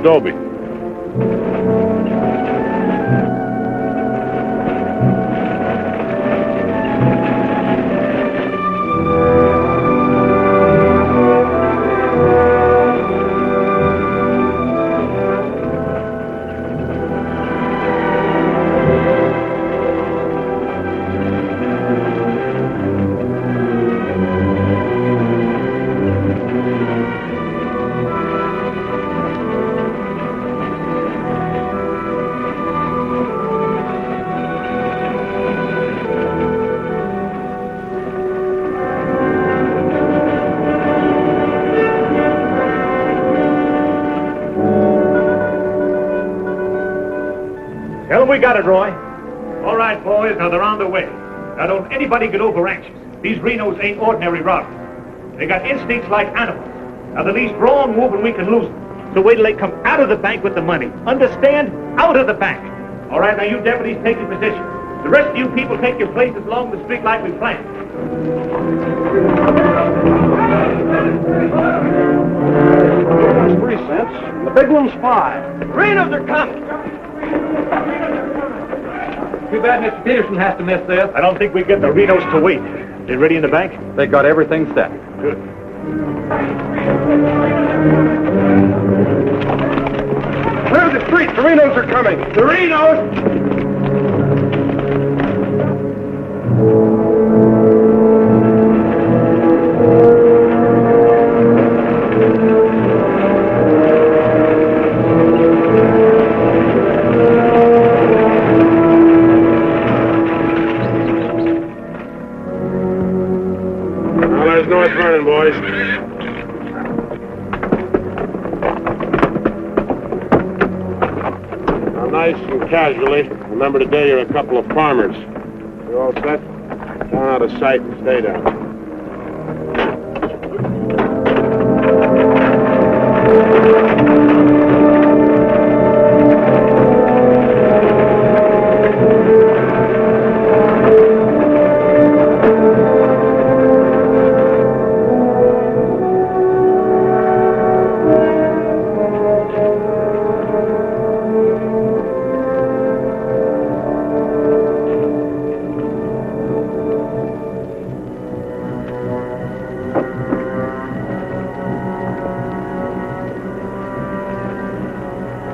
Dobie. We got it, Roy. All right, boys, now they're on their way. Now don't anybody get over anxious. These Renos ain't ordinary robbers. They got instincts like animals. Now the least wrong move and we can lose them. So wait till they come out of the bank with the money. Understand? Out of the bank. All right, now you deputies take your position. The rest of you people take your places along the street like we planned. That's 3 cents. The big one's 5. Renos are coming. Too bad Mr. Peterson has to miss this. I don't think we get the Renos to wait. They ready in the bank? They got everything set. Good. Clear the street. The Renos are coming. The Renos! North Vernon, boys. Now, nice and casually, remember today you're a couple of farmers. You all set? Down out of sight and stay down.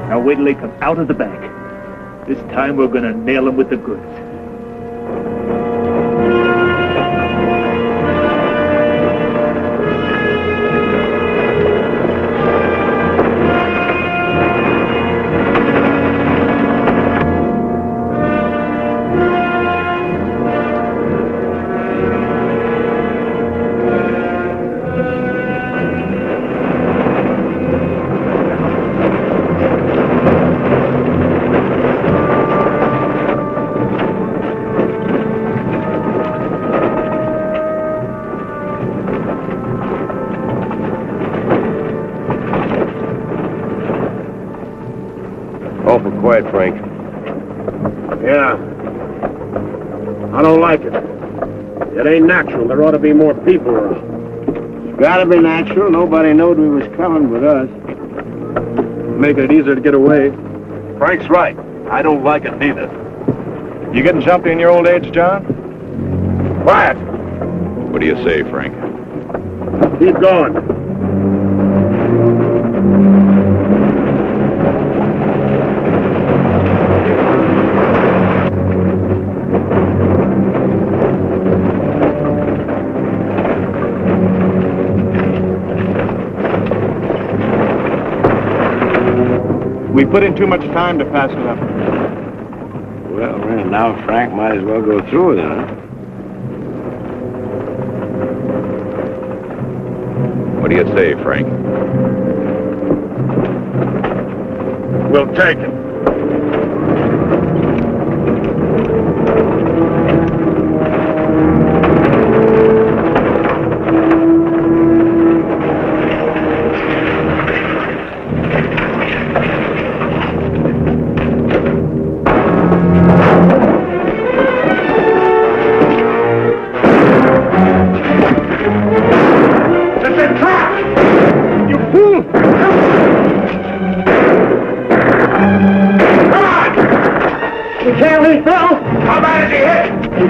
Now wait till they come out of the bank. This time we're gonna nail them with the goods. Awful quiet, Frank. Yeah. I don't like it. It ain't natural. There ought to be more people around. It's gotta be natural. Nobody knowed we was coming but us. Making it easier to get away. Frank's right. I don't like it neither. You getting jumpy in your old age, John? Quiet. What do you say, Frank? Keep going. We put in too much time to pass it up. Well, now Frank might as well go through with it, huh? What do you say, Frank? We'll take it.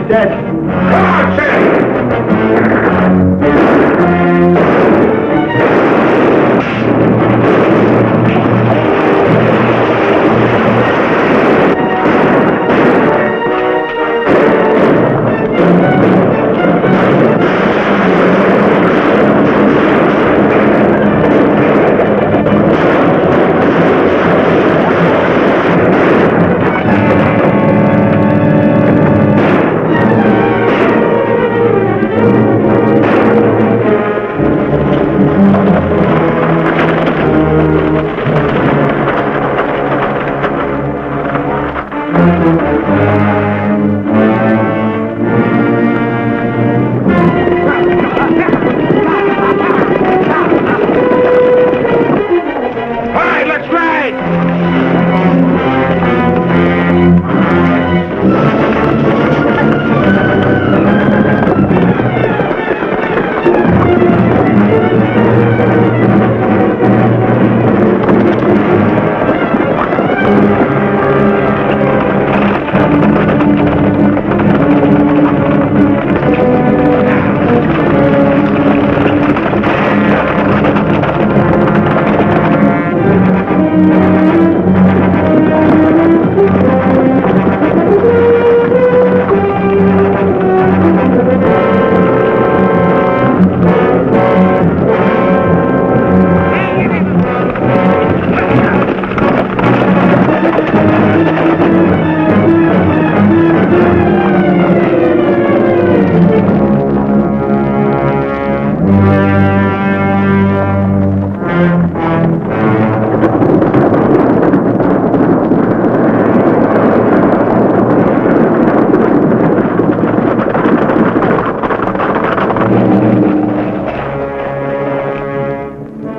dead. Come on, Sam!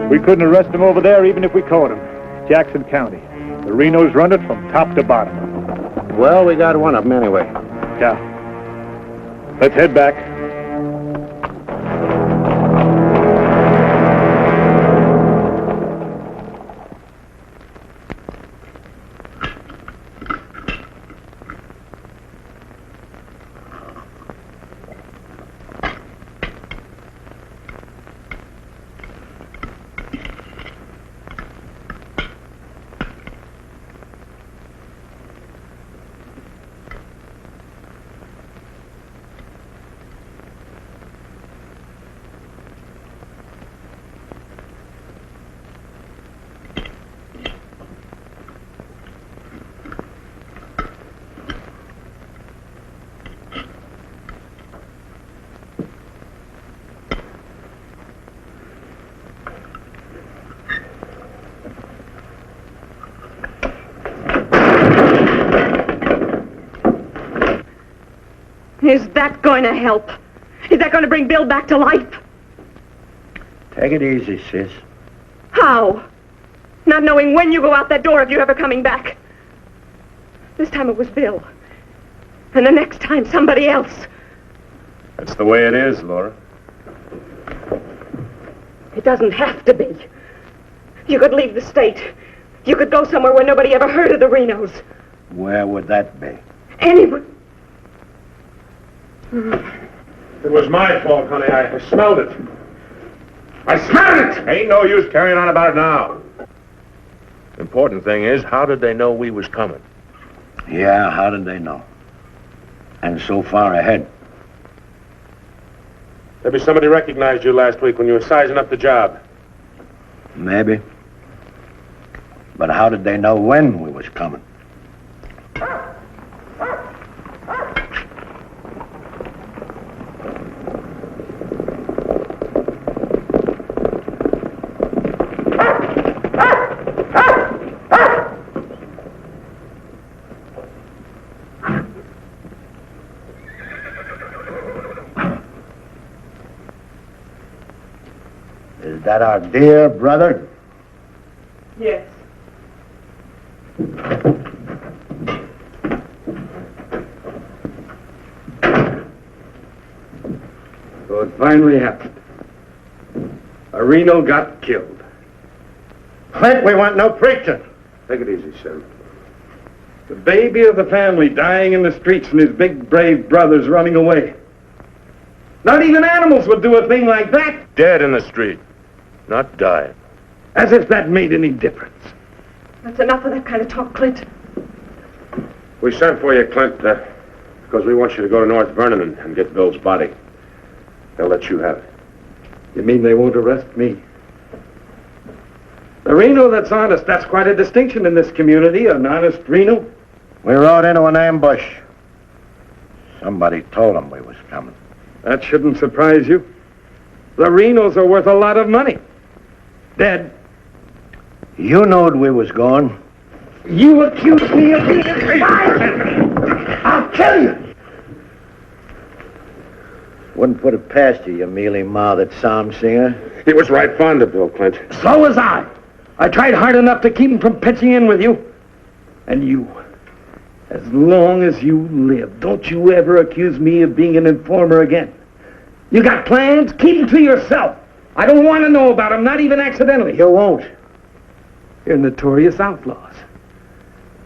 We couldn't arrest him over there even if we caught him. Jackson County. The Renos run it from top to bottom. Well, we got one of them anyway. Yeah. Let's head back. Is that going to help? Is that going to bring Bill back to life? Take it easy, sis. How? Not knowing when you go out that door if you're ever coming back. This time it was Bill. And the next time, somebody else. That's the way it is, Laura. It doesn't have to be. You could leave the state. You could go somewhere where nobody ever heard of the Renos. Where would that be? Anywhere. It was my fault, honey. I smelled it. I smelled it! Ain't no use carrying on about it now. Important thing is, how did they know we was coming? Yeah, how did they know? And so far ahead. Maybe somebody recognized you last week when you were sizing up the job. Maybe. But how did they know when we was coming? Is that our dear brother? Yes. So it finally happened. A Reno got killed. Clint, we want no preaching. Take it easy, Sam. The baby of the family dying in the streets and his big, brave brothers running away. Not even animals would do a thing like that. Dead in the street, not dying. As if that made any difference. That's enough of that kind of talk, Clint. We sent for you, Clint, because we want you to go to North Vernon and get Bill's body. They'll let you have it. You mean they won't arrest me? The Reno that's honest, that's quite a distinction in this community, an honest Reno. We rode into an ambush. Somebody told them we was coming. That shouldn't surprise you. The Renos are worth a lot of money. Dead. You knowed we was going. You accuse me of being a spy! I'll kill you! Wouldn't put it past you, you mealy-mouthed psalm singer. He was right fond of Bill, Clint. So was I. I tried hard enough to keep him from pitching in with you. And you, as long as you live, don't you ever accuse me of being an informer again. You got plans? Keep them to yourself. I don't want to know about them, not even accidentally. You won't. You're notorious outlaws.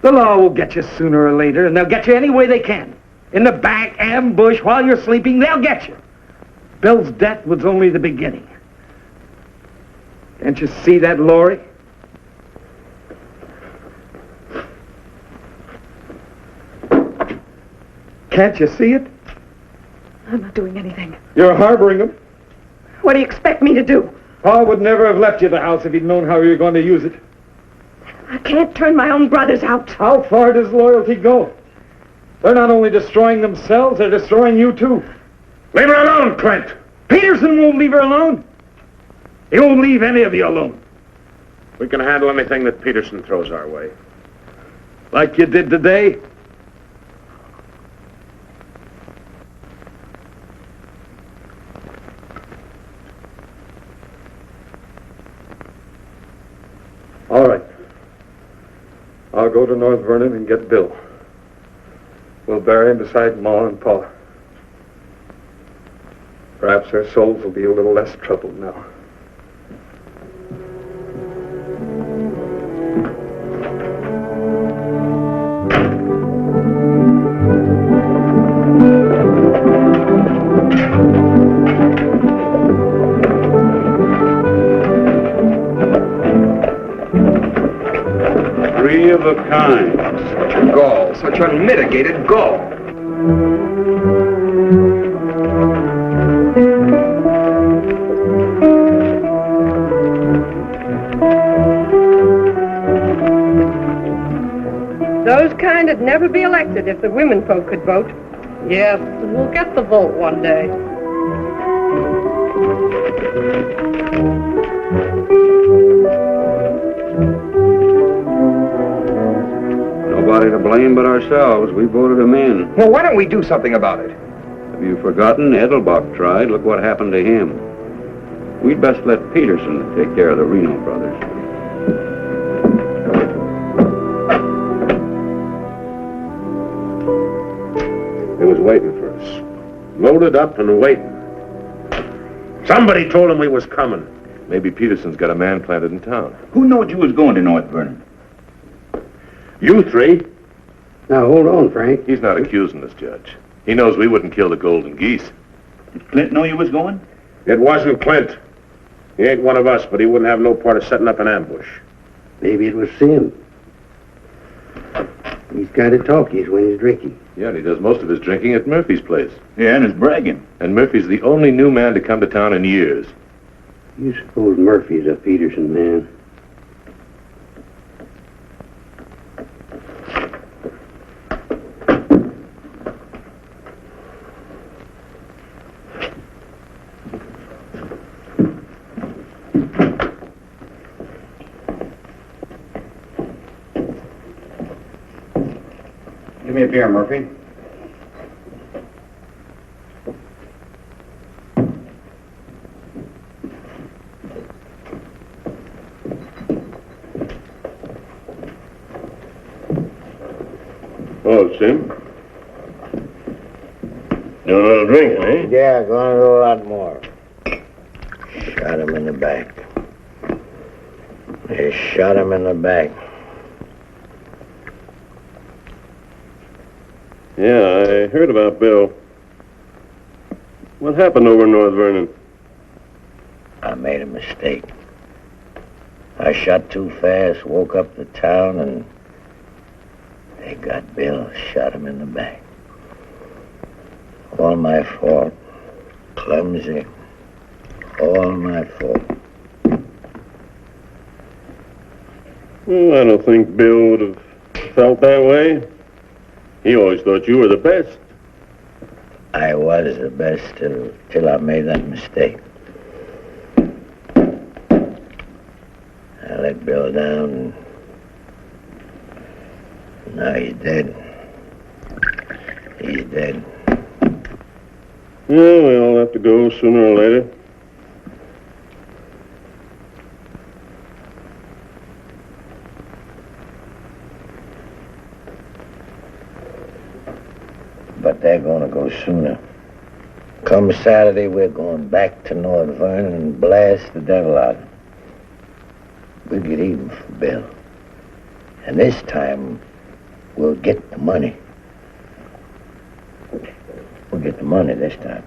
The law will get you sooner or later, and they'll get you any way they can. In the back, ambush, while you're sleeping, they'll get you. Bill's death was only the beginning. Can't you see that, Laurie? Can't you see it? I'm not doing anything. You're harboring them. What do you expect me to do? Paul would never have left you the house if he'd known how you were going to use it. I can't turn my own brothers out. How far does loyalty go? They're not only destroying themselves, they're destroying you too. Leave her alone, Clint. Peterson won't leave her alone. He won't leave any of you alone. We can handle anything that Peterson throws our way. Like you did today. All right. I'll go to North Vernon and get Bill. We'll bury him beside Ma and Pa. Perhaps their souls will be a little less troubled now. Three of a kind. Gall, such unmitigated gall. Those kind would never be elected if the women folk could vote. Yes, we'll get the vote one day. Nobody to blame but ourselves. We voted him in. Well, why don't we do something about it? Have you forgotten? Edelbach tried. Look what happened to him. We'd best let Peterson take care of the Reno brothers. He was waiting for us. Loaded up and waiting. Somebody told him we was coming. Maybe Peterson's got a man planted in town. Who knowed you was going to North Vernon? You three. Now, hold on, Frank. He's not accusing us, Judge. He knows we wouldn't kill the golden geese. Did Clint know you was going? It wasn't Clint. He ain't one of us, but he wouldn't have no part of setting up an ambush. Maybe it was Sim. He's kind of talkies when he's drinking. Yeah, and he does most of his drinking at Murphy's place. Yeah, and is bragging. And Murphy's the only new man to come to town in years. You suppose Murphy's a Peterson man? Give me a beer, Murphy. Oh, Sim. Doing a little drinking, eh? Yeah, gonna do a lot more. Shot him in the back. They shot him in the back. Yeah, I heard about Bill. What happened over in North Vernon? I made a mistake. I shot too fast, woke up the town, and they got Bill, shot him in the back. All my fault. Clumsy. All my fault. Well, I don't think Bill would have felt that way. He always thought you were the best. I was the best till I made that mistake. I let Bill down. Now he's dead. He's dead. Yeah, we all have to go sooner or later. But they're gonna go sooner. Come Saturday, we're going back to North Vernon and blast the devil out of him. We'll get even for Bill. And this time, we'll get the money. We'll get the money this time.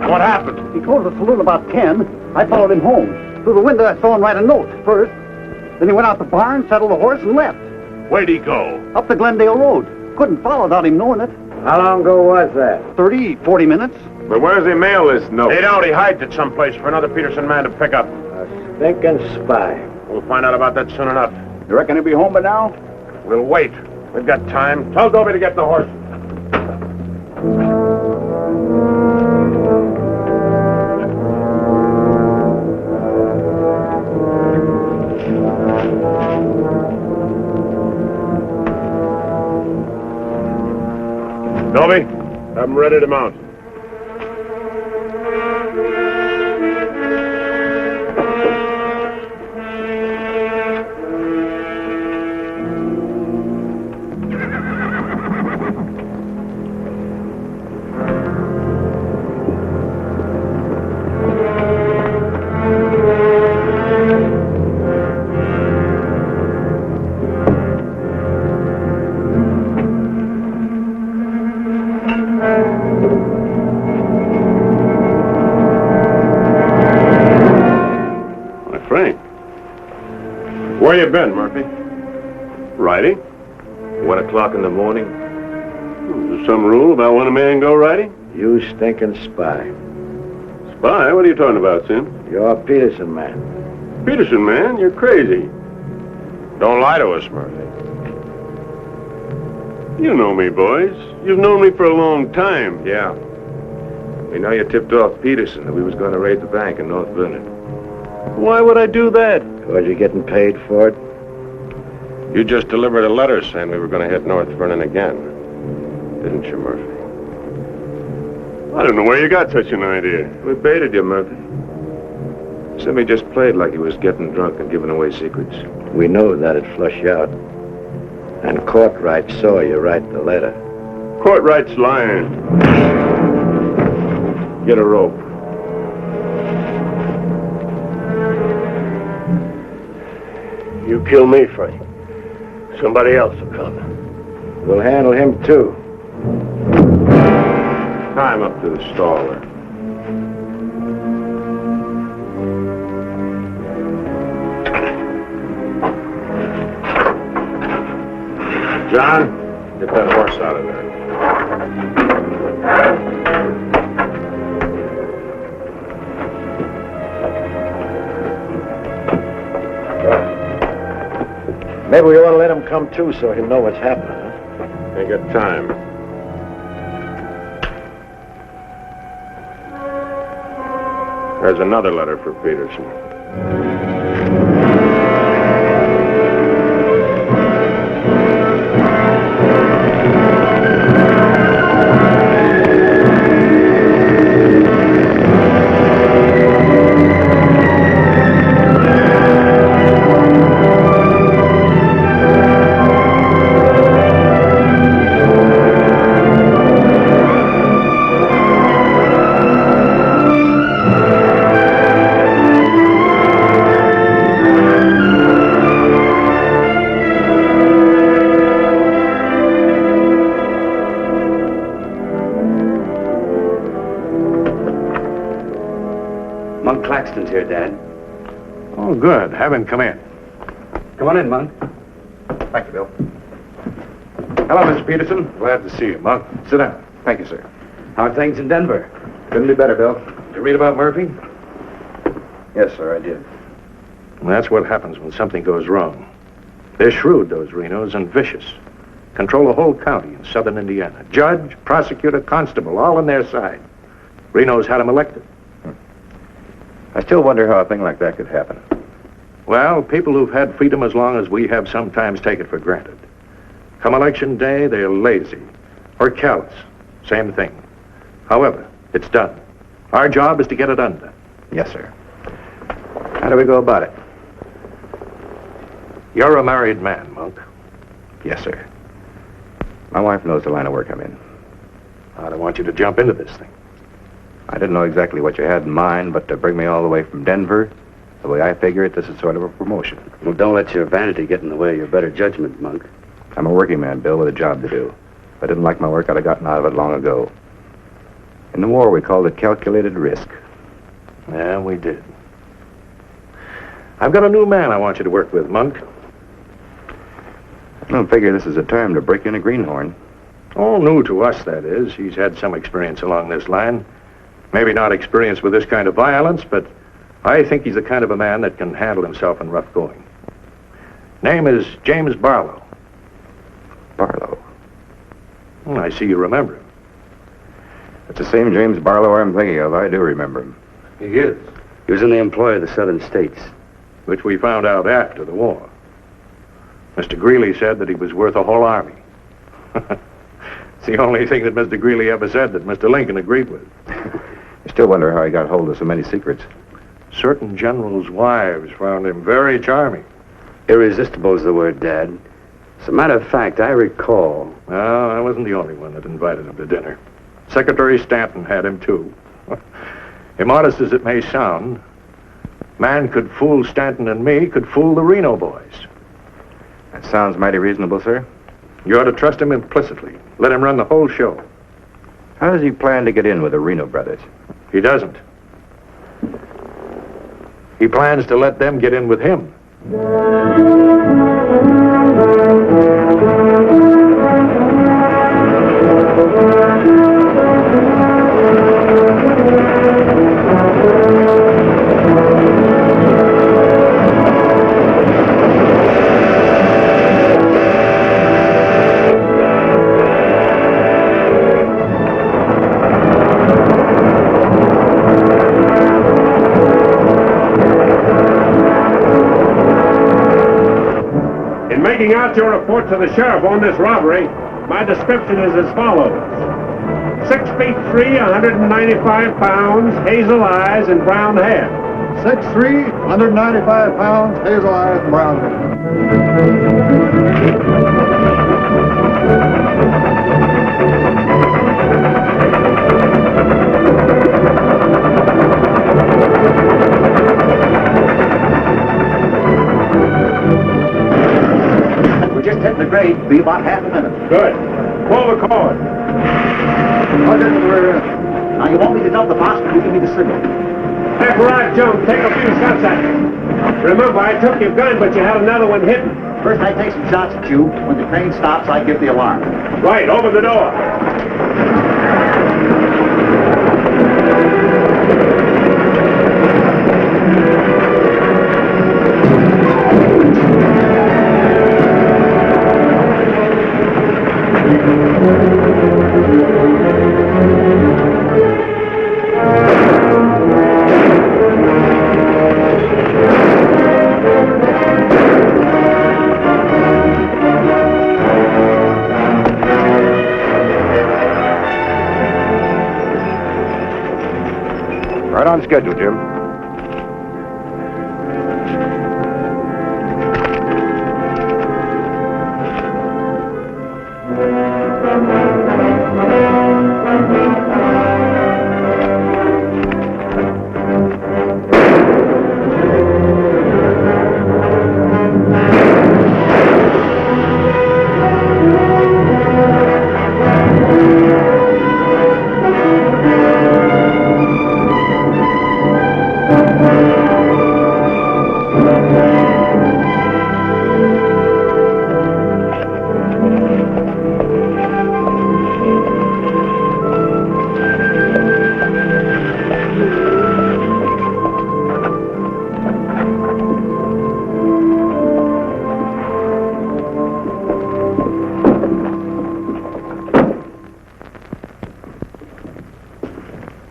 What happened? He closed the saloon about 10. I followed him home. Through the window, I saw him write a note first. Then he went out the barn, saddled the horse, and left. Where'd he go? Up the Glendale Road. Couldn't follow without him knowing it. How long ago was that? 30, 40 minutes. But where does he mail this note? They don't. He hides it someplace for another Peterson man to pick up. A stinking spy. We'll find out about that soon enough. You reckon he'll be home by now? We'll wait. We've got time. Tell Dobie to get the horse. Dobie, have him ready to mount. Where you been, Murphy? Riding? 1 o'clock in the morning. Is there some rule about when a man go riding? You stinking spy. Spy? What are you talking about, Sim? You're a Peterson man. Peterson, man, you're crazy. Don't lie to us, Murphy. You know me, boys. You've known me for a long time. Yeah. We know you tipped off Peterson that we was going to raid the bank in North Vernon. Why would I do that? Was you getting paid for it? You just delivered a letter saying we were going to hit North Vernon again. Didn't you, Murphy? I don't know where you got such an idea. We baited you, Murphy. Simmy just played like he was getting drunk and giving away secrets. We know that'd flush you out. And Courtright saw you write the letter. Courtright's lying. Get a rope. You kill me, Frank. Somebody else will come. We'll handle him, too. Tie him up to the stall there. John, get that horse out of there. Maybe we ought to let him come too so he'll know what's happening, huh? Ain't got time. There's another letter for Peterson. Peterson's here, Dad. Oh, good. Have him come in. Come on in, Monk. Thank you, Bill. Hello, Mr. Peterson. Glad to see you, Monk. Sit down. Thank you, sir. How are things in Denver? Couldn't be better, Bill. Did you read about Murphy? Yes, sir, I did. Well, that's what happens when something goes wrong. They're shrewd, those Renos, and vicious. Control the whole county in southern Indiana. Judge, prosecutor, constable, all on their side. Reno's had him elected. I still wonder how a thing like that could happen. Well, people who've had freedom as long as we have sometimes take it for granted. Come election day, they're lazy or callous. Same thing. However, it's done. Our job is to get it undone. Yes, sir. How do we go about it? You're a married man, Monk. Yes, sir. My wife knows the line of work I'm in. I don't want you to jump into this thing. I didn't know exactly what you had in mind, but to bring me all the way from Denver, the way I figure it, this is sort of a promotion. Well, don't let your vanity get in the way of your better judgment, Monk. I'm a working man, Bill, with a job to do. If I didn't like my work, I'd have gotten out of it long ago. In the war, we called it calculated risk. Yeah, we did. I've got a new man I want you to work with, Monk. I don't figure this is a time to break in a greenhorn. All new to us, that is. He's had some experience along this line. Maybe not experience with this kind of violence, but I think he's the kind of a man that can handle himself in rough going. Name is James Barlow. Barlow? Well, I see you remember him. It's the same James Barlow I'm thinking of. I do remember him. He is. He was in the employ of the southern states. Which we found out after the war. Mr. Greeley said that he was worth a whole army. It's the only thing that Mr. Greeley ever said that Mr. Lincoln agreed with. I still wonder how he got hold of so many secrets. Certain generals' wives found him very charming. Irresistible is the word, Dad. As a matter of fact, I recall... Well, I wasn't the only one that invited him to dinner. Secretary Stanton had him, too. Immodest as it may sound, man could fool Stanton and me, could fool the Reno boys. That sounds mighty reasonable, sir. You ought to trust him implicitly. Let him run the whole show. How does he plan to get in with the Reno Brothers? He doesn't. He plans to let them get in with him. Making out your report to the sheriff on this robbery, my description is as follows. 6 feet 3, 195 pounds, hazel eyes, and brown hair. 6'3", 195 pounds, hazel eyes, and brown Hit the grade, be about half a minute. Good. Pull the cord. Now, you want me to dump the box, but you give me the signal. After I jump, take a few shots at me. Remember, I took your gun, but you had another one hidden. First, I take some shots at you. When the train stops, I give the alarm. Right, open the door. Right on schedule, Jim.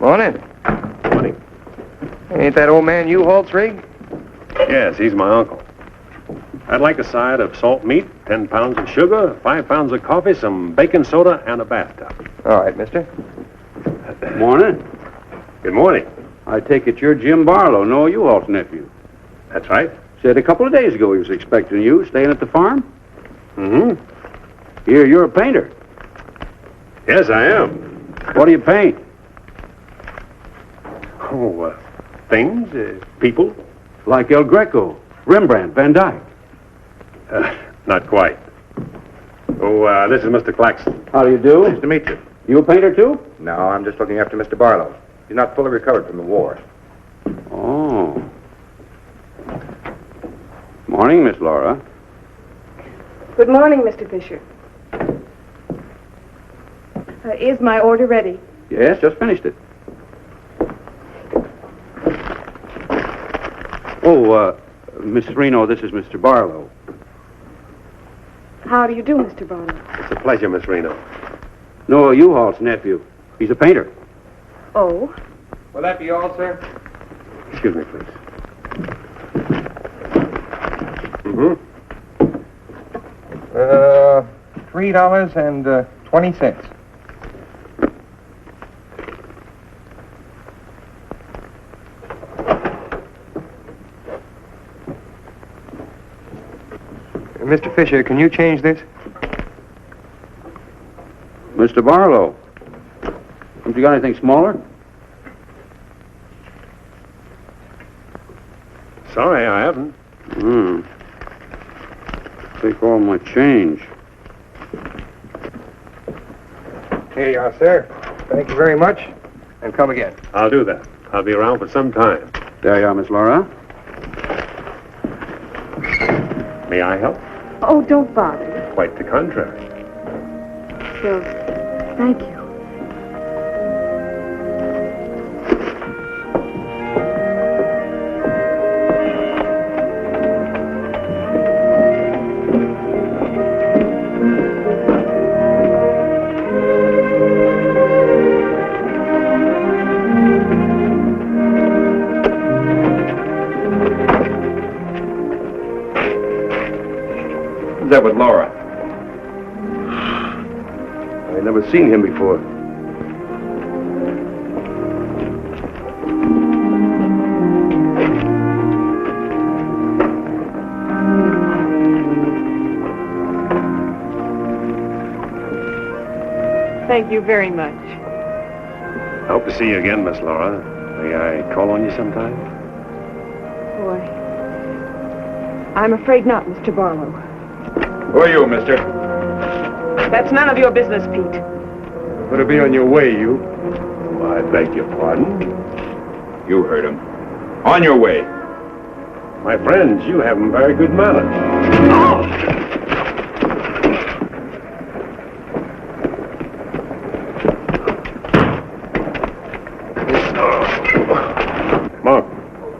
Morning. Morning. Ain't that old man U-Haul's rig? Yes, he's my uncle. I'd like a side of salt meat, 10 pounds of sugar, 5 pounds of coffee, some baking soda, and a bathtub. All right, mister. Morning. Good morning. I take it you're Jim Barlow, Noah U-Haul's nephew. That's right. Said a couple of days ago he was expecting you, staying at the farm. Mm-hmm. Here, you're a painter. Yes, I am. What do you paint? Oh, things, people. Like El Greco, Rembrandt, Van Dyke. Not quite. Oh, this is Mr. Claxton. How do you do? Nice to meet you. You a painter, too? No, I'm just looking after Mr. Barlow. He's not fully recovered from the war. Oh. Morning, Miss Laura. Good morning, Mr. Fisher. Is my order ready? Yes, just finished it. Oh, Miss Reno, this is Mr. Barlow. How do you do, Mr. Barlow? It's a pleasure, Miss Reno. Noah U-Haul's nephew. He's a painter. Oh? Will that be all, sir? Excuse me, please. Mm-hmm. $3.20. Mr. Fisher, can you change this? Mr. Barlow. Haven't you got anything smaller? Sorry, I haven't. Take all my change. Here you are, sir. Thank you very much. And come again. I'll do that. I'll be around for some time. There you are, Miss Laura. May I help? Oh, don't bother. Quite the contrary. Well, thank you. Who's that with Laura? I've never seen him before. Thank you very much. Hope to see you again, Miss Laura. May I call on you sometime? Boy, I'm afraid not, Mr. Barlow. Who are you, mister? That's none of your business, Pete. Better be on your way, you. Oh, I beg your pardon. You heard him. On your way. My friends, you have very good manners. Monk,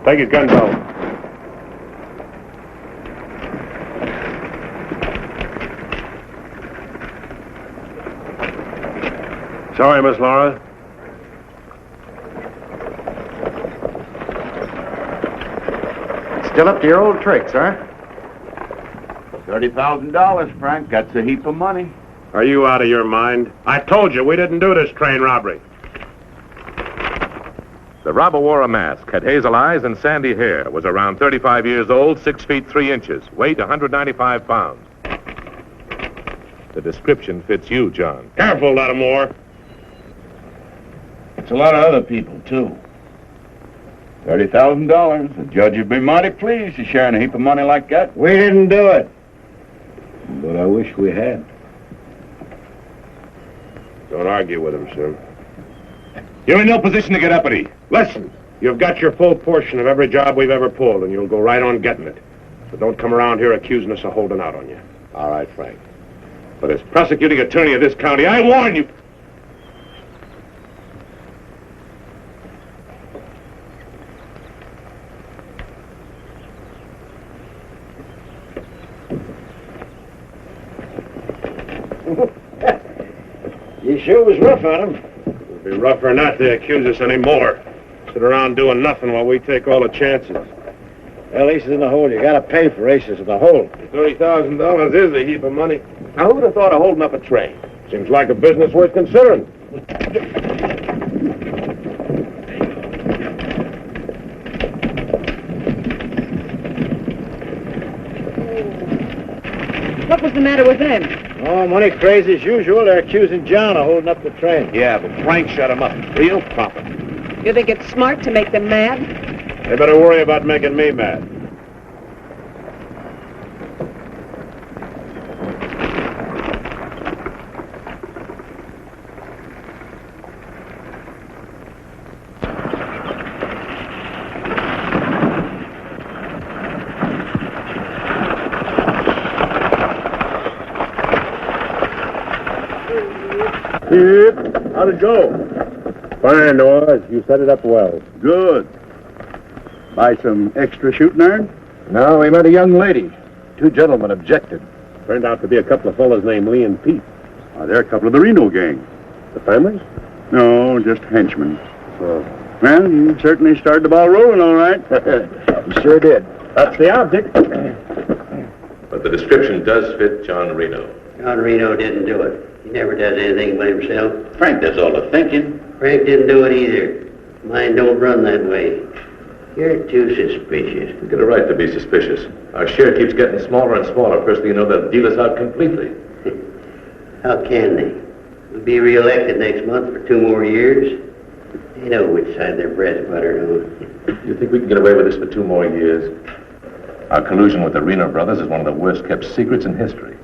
take his gun belt. Sorry, Miss Laura. Still up to your old tricks, huh? $30,000, Frank. That's a heap of money. Are you out of your mind? I told you we didn't do this train robbery. The robber wore a mask, had hazel eyes and sandy hair, was around 35 years old, 6 feet 3 inches, weight 195 pounds. The description fits you, John. Careful, Lattimore. It's a lot of other people, too. $30,000. The judge would be mighty pleased to sharing a heap of money like that. We didn't do it. But I wish we had. Don't argue with him, sir. You're in no position to get uppity. Listen, you've got your full portion of every job we've ever pulled, and you'll go right on getting it. So don't come around here accusing us of holding out on you. All right, Frank. But as prosecuting attorney of this county, I warn you. You sure was rough on him. It'd be rougher not to accuse us anymore. Sit around doing nothing while we take all the chances. Well, aces in the hole. You gotta pay for aces in the hole. $30,000 is a heap of money. Now, who would have thought of holding up a train? Seems like a business worth considering. What was the matter with them? Oh, money crazy as usual. They're accusing John of holding up the train. Yeah, but Frank shut him up. Real profit. You think it's smart to make them mad? They better worry about making me mad. How'd it go? Fine, Noah. You set it up well. Good. Buy some extra shooting iron? No, we met a young lady. Two gentlemen objected. Turned out to be a couple of fellas named Lee and Pete. They're a couple of the Reno gang. The families? No, just henchmen. Well, you certainly started the ball rolling, all right. You sure did. That's the object. But the description does fit John Reno. John Reno didn't do it. He never does anything by himself. Frank does all the thinking. Frank didn't do it either. Mine don't run that way. You're too suspicious. You get a right to be suspicious. Our share keeps getting smaller and smaller. First thing you know, they'll deal us out completely. How can they? We'll be reelected next month for 2 more years. They know which side their bread's buttered on. You think we can get away with this for 2 more years? Our collusion with the Reno Brothers is one of the worst kept secrets in history.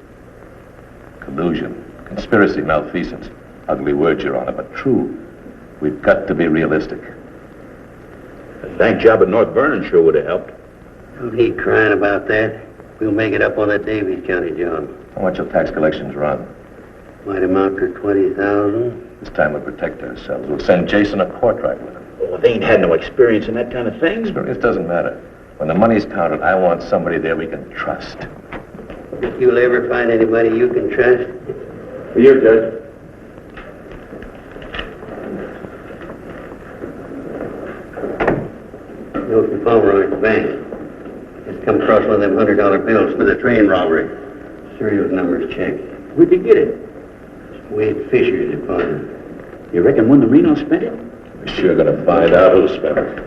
Collusion, conspiracy, malfeasance. Ugly words, Your Honor, but true. We've got to be realistic. The bank job at North Vernon sure would have helped. Don't need crying about that. We'll make it up on that Davies County job. How much will tax collections run? Might amount to 20,000. This time we'll protect ourselves. We'll send Jason a portrait with him. Oh, they ain't had no experience in that kind of thing. Experience doesn't matter. When the money's counted, I want somebody there we can trust. Think you'll ever find anybody you can trust? For you, Judge. Note from Pomeroy at the bank. Just come across one of them $100 bills for the train robbery. Serial numbers checked. Where'd you get it? Wade Fisher's deposit. You reckon one of the Reno spent it? We're sure gonna find out who spent it.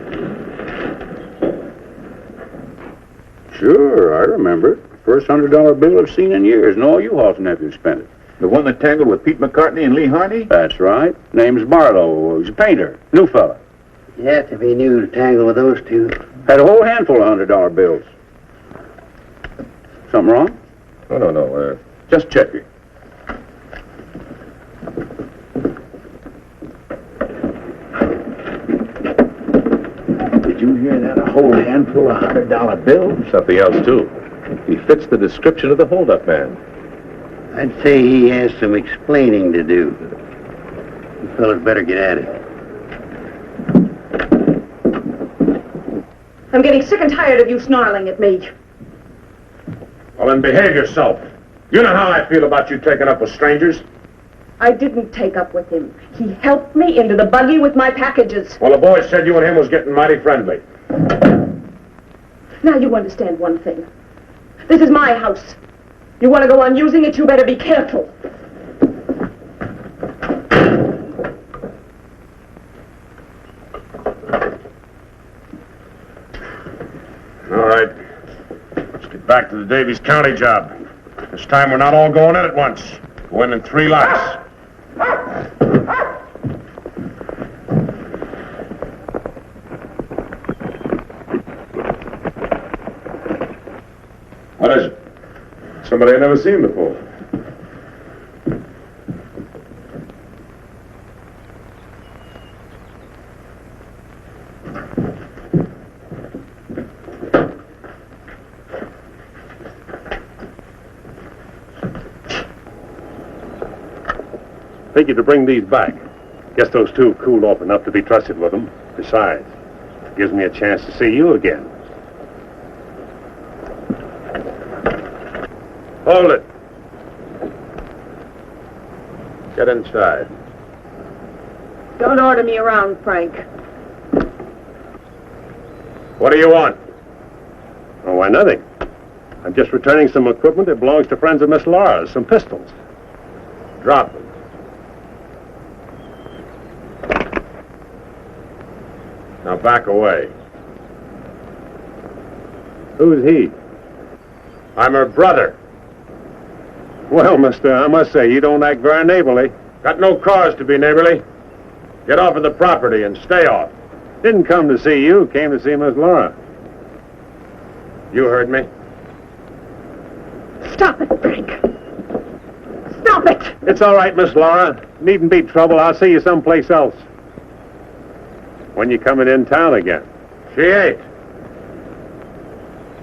Sure, I remember it. First $100 bill I've seen in years, and all you Hall's nephews spent it. The one that tangled with Pete McCartney and Lee Harney? That's right. Name's Barlow. He's a painter. New fella. You have to be new to tangle with those two. Had a whole handful of $100 bills. Something wrong? No. Just checking. Did you hear that? A whole handful of $100 bills? Something else, too. He fits the description of the holdup man. I'd say he has some explaining to do. You fellas better get at it. I'm getting sick and tired of you snarling at me. Well, then behave yourself. You know how I feel about you taking up with strangers. I didn't take up with him. He helped me into the buggy with my packages. Well, the boys said you and him was getting mighty friendly. Now you understand one thing. This is my house. You want to go on using it, you better be careful. All right. Let's get back to the Davies County job. This time we're not all going in at once. Go in 3 lots. What is it? Somebody I've never seen before. Figured to bring these back. Guess those two cooled off enough to be trusted with them. Besides, it gives me a chance to see you again. Hold it. Get inside. Don't order me around, Frank. What do you want? Oh, why, nothing. I'm just returning some equipment that belongs to friends of Miss Laura's, some pistols. Drop them. Now back away. Who's he? I'm her brother. Well, mister, I must say, you don't act very neighborly. Got no cause to be neighborly. Get off of the property and stay off. Didn't come to see you, came to see Miss Laura. You heard me. Stop it, Frank. Stop it! It's all right, Miss Laura. Needn't be trouble. I'll see you someplace else. When you coming in town again? She ain't.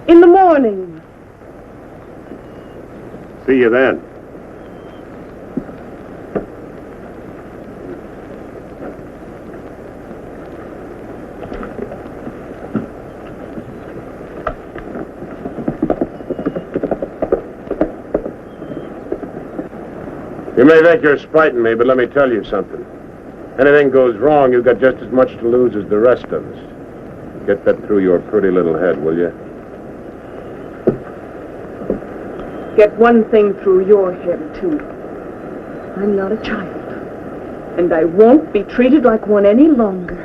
In the morning. See you then. You may think you're spiting me, but let me tell you something. Anything goes wrong, you've got just as much to lose as the rest of us. Get that through your pretty little head, will you? Get one thing through your head, too. I'm not a child. And I won't be treated like one any longer.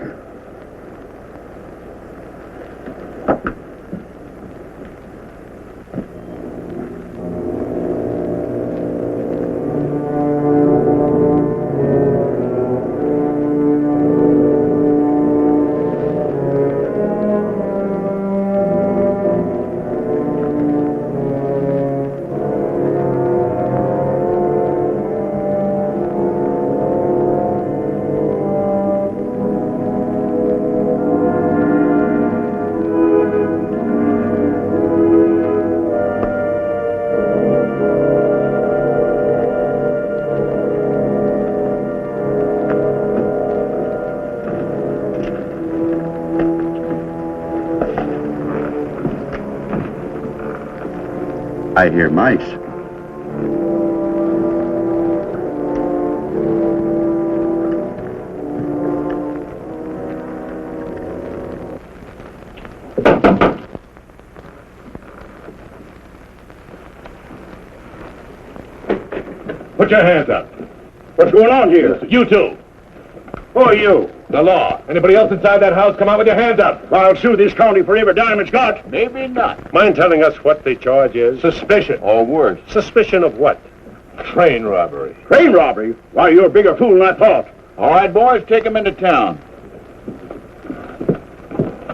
I hear mice. Put your hands up. What's going on here? You two. Who are you? The law. Anybody else inside that house, come out with your hands up. I'll sue this county for every dime it's got. Maybe not. Mind telling us what the charge is? Suspicion. Or worse. Suspicion of what? Train robbery. Train robbery? Why, you're a bigger fool than I thought. All right, boys, take him into town.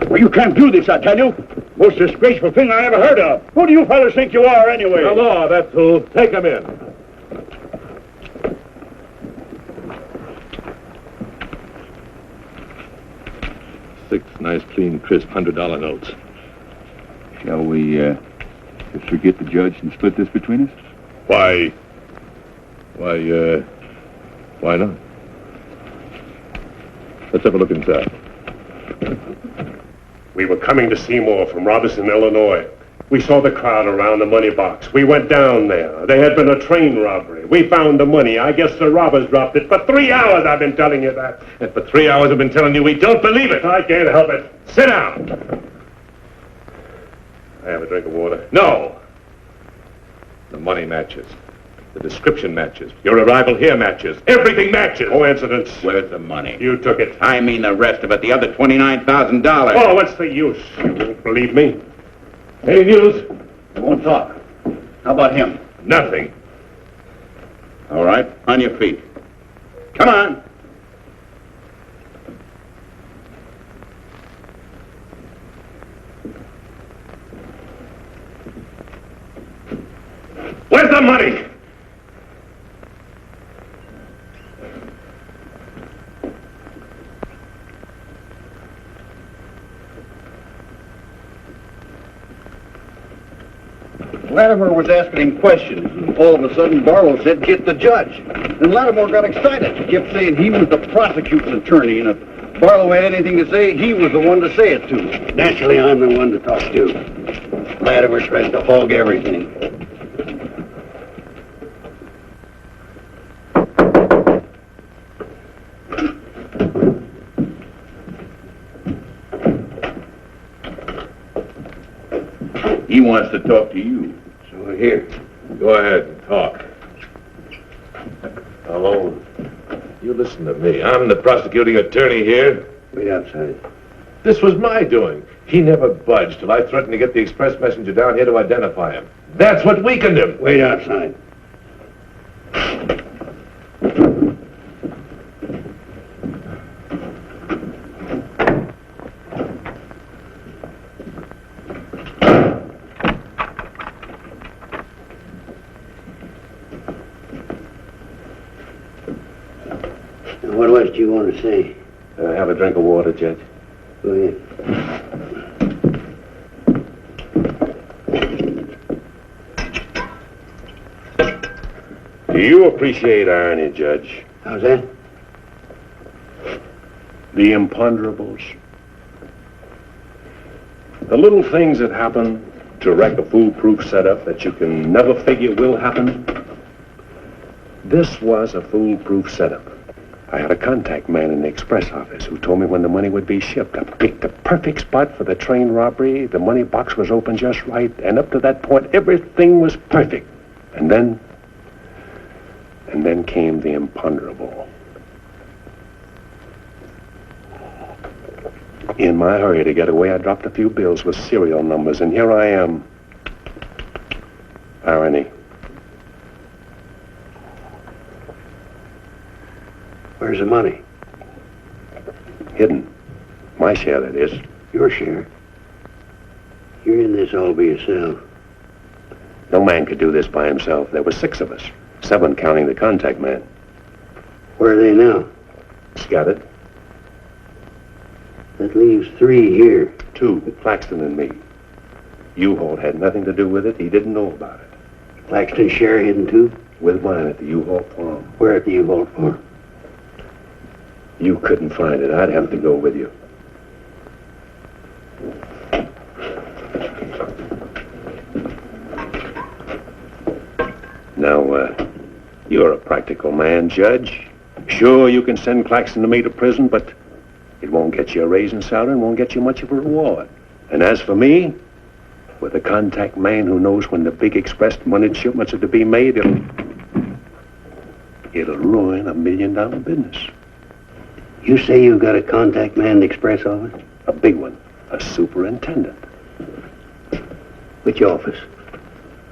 Well, you can't do this, I tell you. Most disgraceful thing I ever heard of. Who do you fellas think you are, anyway? The law, that's who. Take him in. Six nice, clean, crisp $100 notes. Shall we, just forget the judge and split this between us? Why not? Let's have a look inside. We were coming to Seymour from Robertson, Illinois. We saw the crowd around the money box. We went down there. There had been a train robbery. We found the money. I guess the robbers dropped it. For 3 hours I've been telling you that. And for 3 hours I've been telling you we don't believe it. I can't help it. Sit down. I have a drink of water. No. The money matches. The description matches. Your arrival here matches. Everything matches. Coincidence. Where's the money? You took it. I mean the rest of it, the other $29,000. Oh, what's the use? You won't believe me. Any news? I won't talk. How about him? Nothing. All right, on your feet. Come on. Where's the money? Latimer was asking him questions, and all of a sudden Barlow said, "Get the judge." And Latimer got excited. He kept saying he was the prosecuting attorney, and if Barlow had anything to say, he was the one to say it to. Naturally, I'm the one to talk to. Latimer tries to hog everything. He wants to talk to you. So here. Go ahead and talk. Hello. You listen to me. I'm the prosecuting attorney here. Wait outside. This was my doing. He never budged till I threatened to get the express messenger down here to identify him. That's what weakened him. Wait outside. What was it you want to say? Have a drink of water, Judge. Go ahead. Do you appreciate irony, Judge? How's that? The imponderables. The little things that happen to wreck a foolproof setup that you can never figure will happen. This was a foolproof setup. I had a contact man in the express office who told me when the money would be shipped. I picked the perfect spot for the train robbery. The money box was open just right, and up to that point, everything was perfect. And then came the imponderable. In my hurry to get away, I dropped a few bills with serial numbers, and here I am. Irony. Where's the money? Hidden. My share, that is. Your share? You're in this all by yourself. No man could do this by himself. There were 6 of us. 7 counting the contact man. Where are they now? Scattered. That leaves 3 here. 2, Claxton and me. U-Haul had nothing to do with it. He didn't know about it. Claxton's share hidden too? With mine at the U-Haul farm. Where at the U-Haul farm? You couldn't find it. I'd have to go with you. Now, you're a practical man, Judge. Sure, you can send Claxton and me to prison, but it won't get you a raise in salary and won't get you much of a reward. And as for me, with a contact man who knows when the big express money shipments are to be made, it'll ruin $1 million business. You say you got a contact man in the express office? A big one. A superintendent. Which office?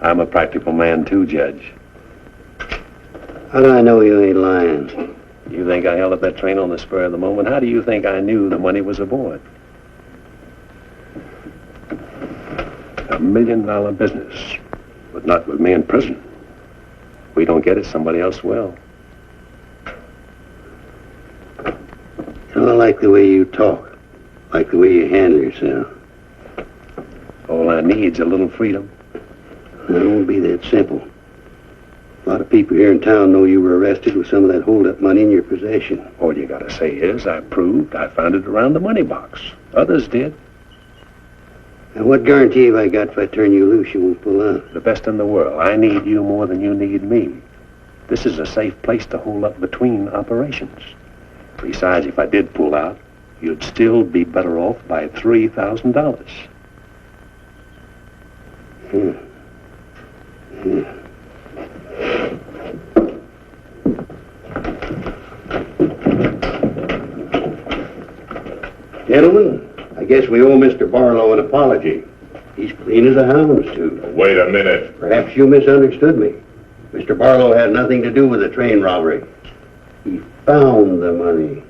I'm a practical man too, Judge. How do I know you ain't lying? You think I held up that train on the spur of the moment? How do you think I knew the money was aboard? $1 million business, but not with me in prison. If we don't get it, somebody else will. I don't like the way you talk, like the way you handle yourself. All I need's a little freedom. It won't be that simple. A lot of people here in town know you were arrested with some of that hold-up money in your possession. All you gotta say is, I proved I found it around the money box. Others did. And what guarantee have I got if I turn you loose you won't pull out? The best in the world. I need you more than you need me. This is a safe place to hold up between operations. Besides, if I did pull out, you'd still be better off by $3,000. Gentlemen, I guess we owe Mr. Barlow an apology. He's clean as a hound's tooth. Wait a minute. Perhaps you misunderstood me. Mr. Barlow had nothing to do with the train robbery. He found the money.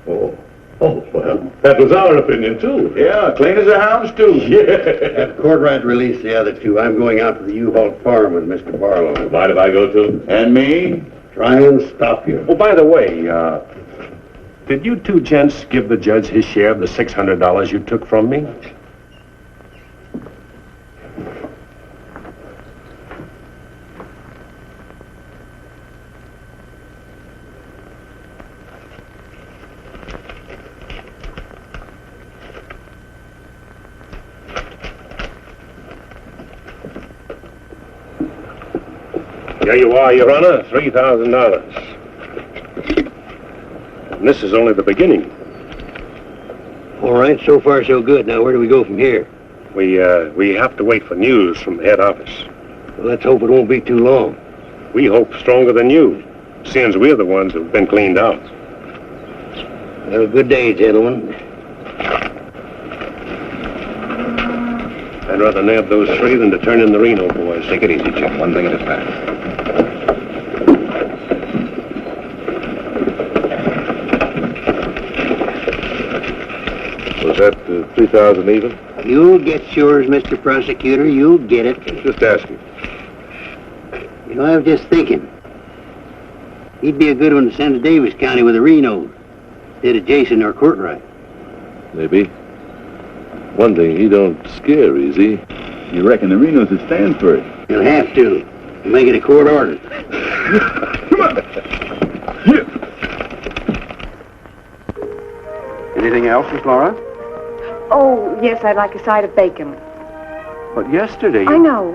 Oh, well, that was our opinion, too. Yeah, clean as a hound's tooth. Yeah. Have Courtright release the other 2. I'm going out to the U-Haul farm with Mr. Barlow. Mind if I go, too? And me? Try and stop you. Oh, by the way, did you 2 gents give the judge his share of the $600 you took from me? Here you are, Your Honor, $3,000. And this is only the beginning. All right, so far so good. Now where do we go from here? We have to wait for news from the head office. Well, let's hope it won't be too long. We hope stronger than you, since we're the ones who've been cleaned out. Have a good day, gentlemen. I'd rather nab those three than to turn in the Reno boys. Take it easy, Jim. One thing at a time. Was that 3,000 even? You'll get yours, Mr. Prosecutor. You'll get it. Just asking. You know, I was just thinking. He'd be a good one to send to Davis County with the Renos, instead of Jason or Courtright. Maybe. One thing, he don't scare easy. You reckon the Renos will stand for it? He'll have to. Make it a court order. Come on. Anything else, Miss Laura? Oh, yes, I'd like a side of bacon. But yesterday you... I know.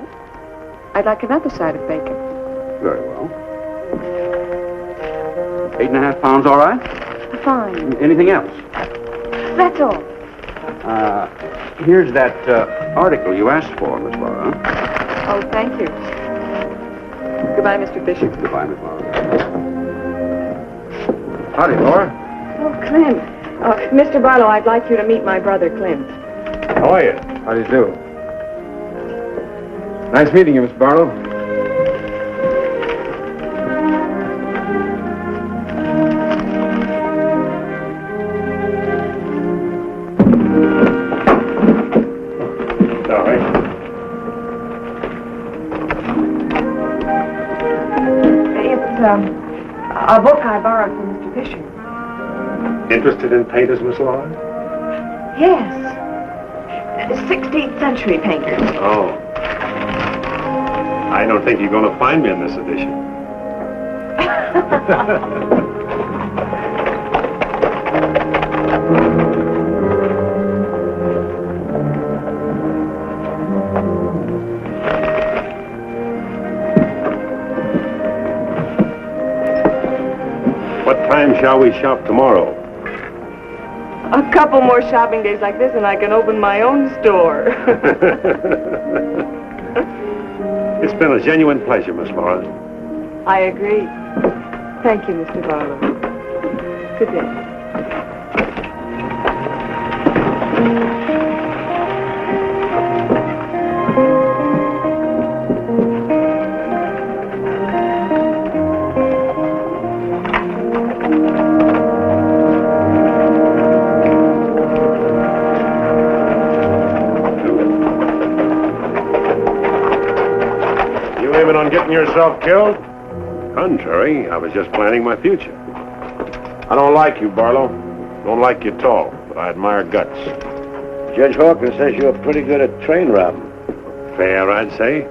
I'd like another side of bacon. Very well. 8.5 pounds, all right? Fine. Anything else? That's all. Here's that article you asked for, Miss Laura. Oh, thank you. Goodbye, Mr. Fisher. Goodbye, Miss Laura. Howdy, Laura. Oh, Clint. Mr. Barlow, I'd like you to meet my brother, Clint. How are you? How do you do? Nice meeting you, Miss Barlow. Sorry. It's a book I borrowed from Mr. Fisher. Interested in painters, Miss Laura? Yes. 16th century painters. Oh. I don't think you're going to find me in this edition. What time shall we shop tomorrow? A couple more shopping days like this and I can open my own store. It's been a genuine pleasure, Miss Laura. I agree. Thank you, Mr. Barlow. Good day. On getting yourself killed? Contrary, I was just planning my future. I don't like you, Barlow. Don't like you at all, but I admire guts. Judge Hawkins says you're pretty good at train robbing. Fair, I'd say.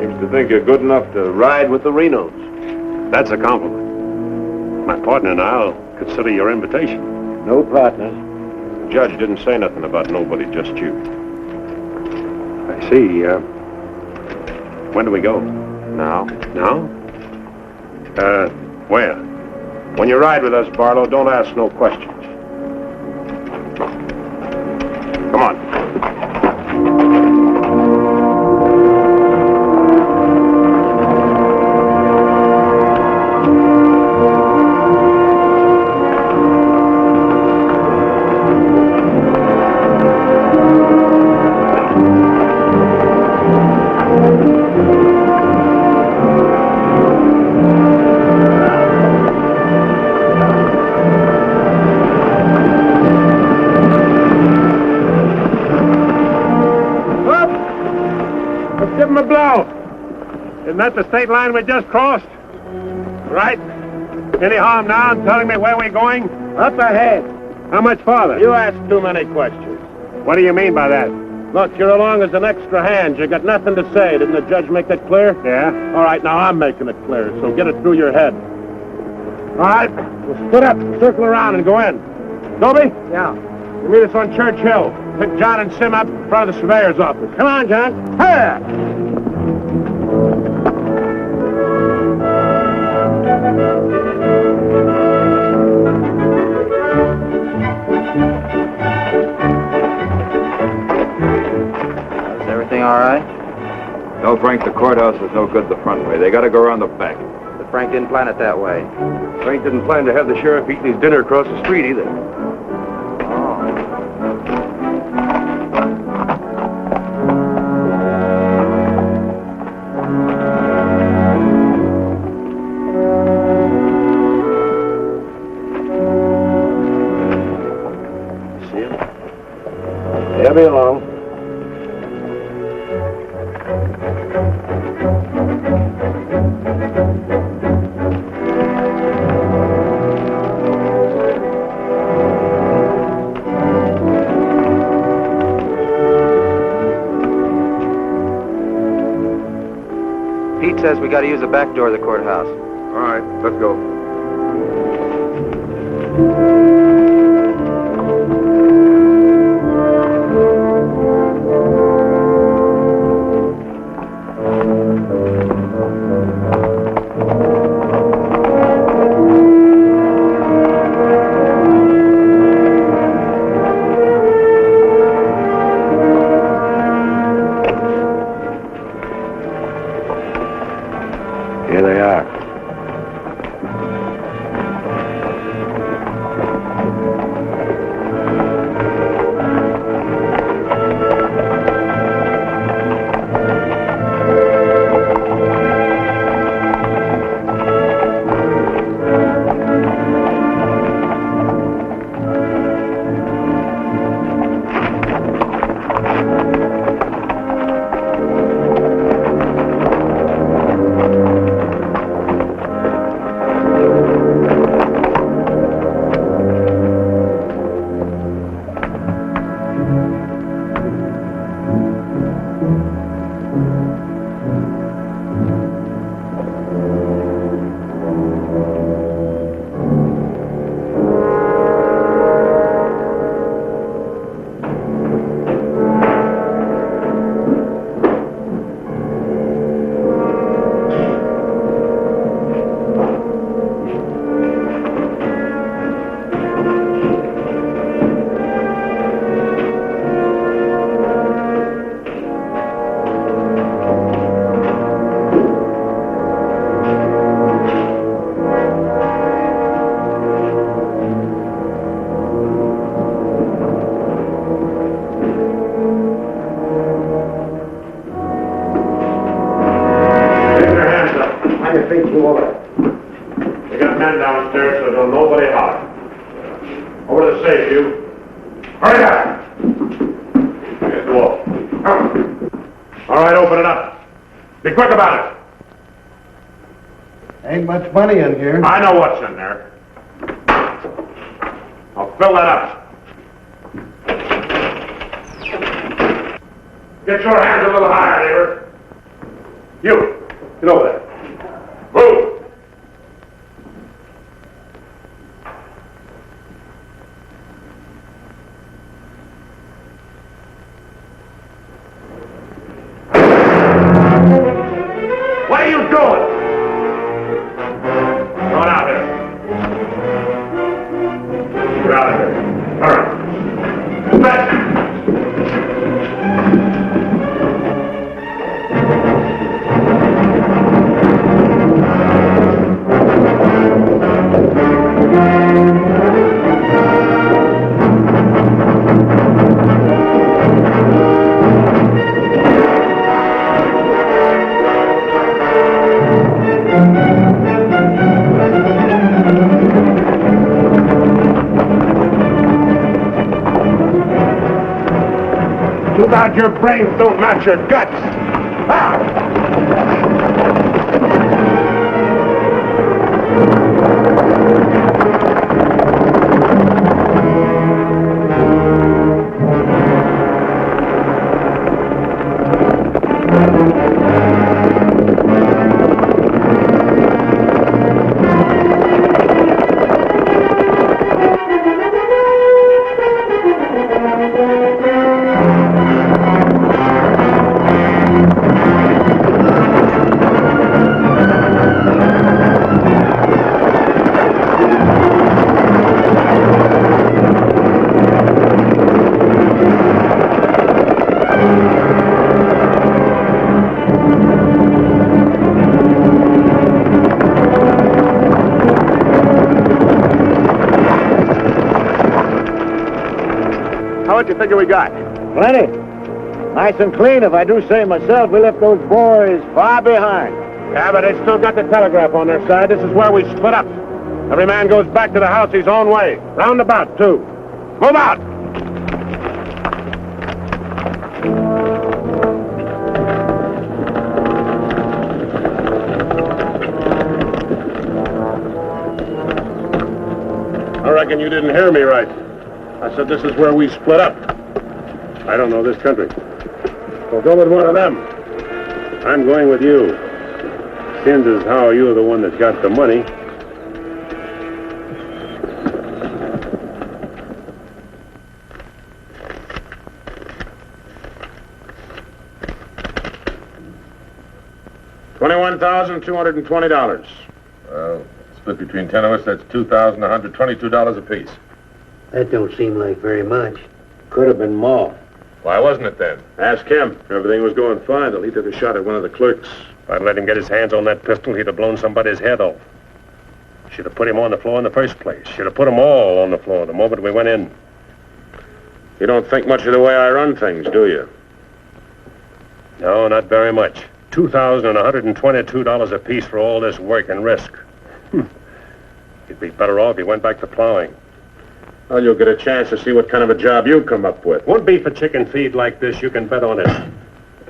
Seems to think you're good enough to ride with the Renos. That's a compliment. My partner and I'll consider your invitation. No partners. The judge didn't say nothing about nobody, just you. I see. When do we go? Now? Where? When you ride with us, Barlow, don't ask no questions. Come on. Isn't that the state line we just crossed? Right? Any harm now in telling me where we're going? Up ahead. How much farther? You ask too many questions. What do you mean by that? Look, you're along as an extra hand. You got nothing to say. Didn't the judge make that clear? Yeah. All right, now I'm making it clear, so get it through your head. All right, we'll split up, circle around, and go in. Toby? Yeah. You meet us on Church Hill. Pick John and Sim up in front of the surveyor's office. Come on, John. Hey! Frank, the courthouse is no good the front way. They got to go around the back. But Frank didn't plan it that way. Frank didn't plan to have the sheriff eating his dinner across the street either. Heavy along. Pete says we got to use the back door of the courthouse. All right, let's go. Here they are. We got men downstairs, so don't nobody holler. Over to the safe, you. Hurry up! Here's the wall. All right, open it up. Be quick about it. Ain't much money in here. I know what's in there. I'll fill that up. Get your hands a little higher, neighbor. You, get over there. Move! What are you doing? Come on out here. Get out of here. All right. Back. Too bad your brains don't match your guts. Ah! much you figure we got? Plenty. Nice and clean, if I do say myself. We left those boys far behind. Yeah, but they still got the telegraph on their side. This is where we split up. Every man goes back to the house his own way. Roundabout, too. Move out! I reckon you didn't hear me right. I said this is where we split up. I don't know this country. Well, go with one of them. I'm going with you. Seems as how you're the one that got the money. $21,220. Split between 10 of us, that's $2,122 apiece. That don't seem like very much. Could have been more. Why wasn't it then? Ask him. Everything was going fine till he took a shot at one of the clerks. If I'd let him get his hands on that pistol, he'd have blown somebody's head off. Should have put him on the floor in the first place. Should have put them all on the floor the moment we went in. You don't think much of the way I run things, do you? No, not very much. $2,122 apiece for all this work and risk. You'd be better off if you went back to plowing. Well, you'll get a chance to see what kind of a job you come up with. Won't be for chicken feed like this, you can bet on it.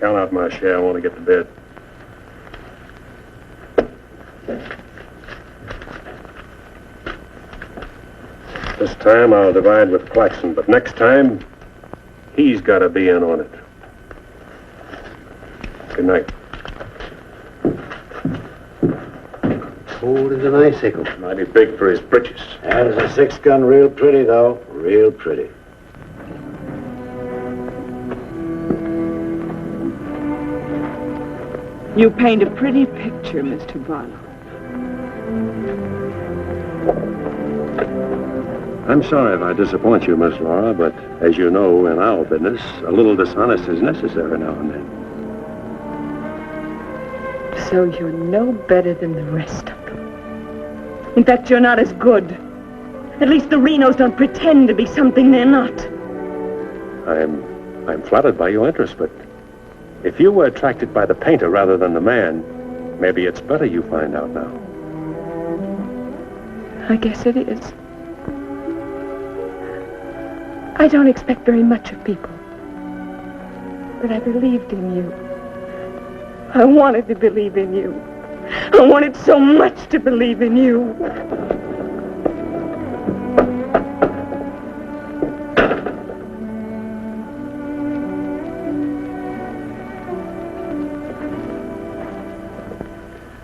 Count out my share, I want to get to bed. This time I'll divide with Claxon, but next time, he's got to be in on it. Good night. Cold as an icicle. Mighty big for his britches. That is a 6-gun, real pretty, though. Real pretty. You paint a pretty picture, Mr. Barlow. I'm sorry if I disappoint you, Miss Laura, but as you know, in our business, a little dishonest is necessary now and then. So you're no better than the rest of them. In fact, you're not as good. At least the Renos don't pretend to be something they're not. I'm flattered by your interest, but if you were attracted by the painter rather than the man, maybe it's better you find out now. I guess it is. I don't expect very much of people. But I believed in you. I wanted to believe in you. I wanted so much to believe in you.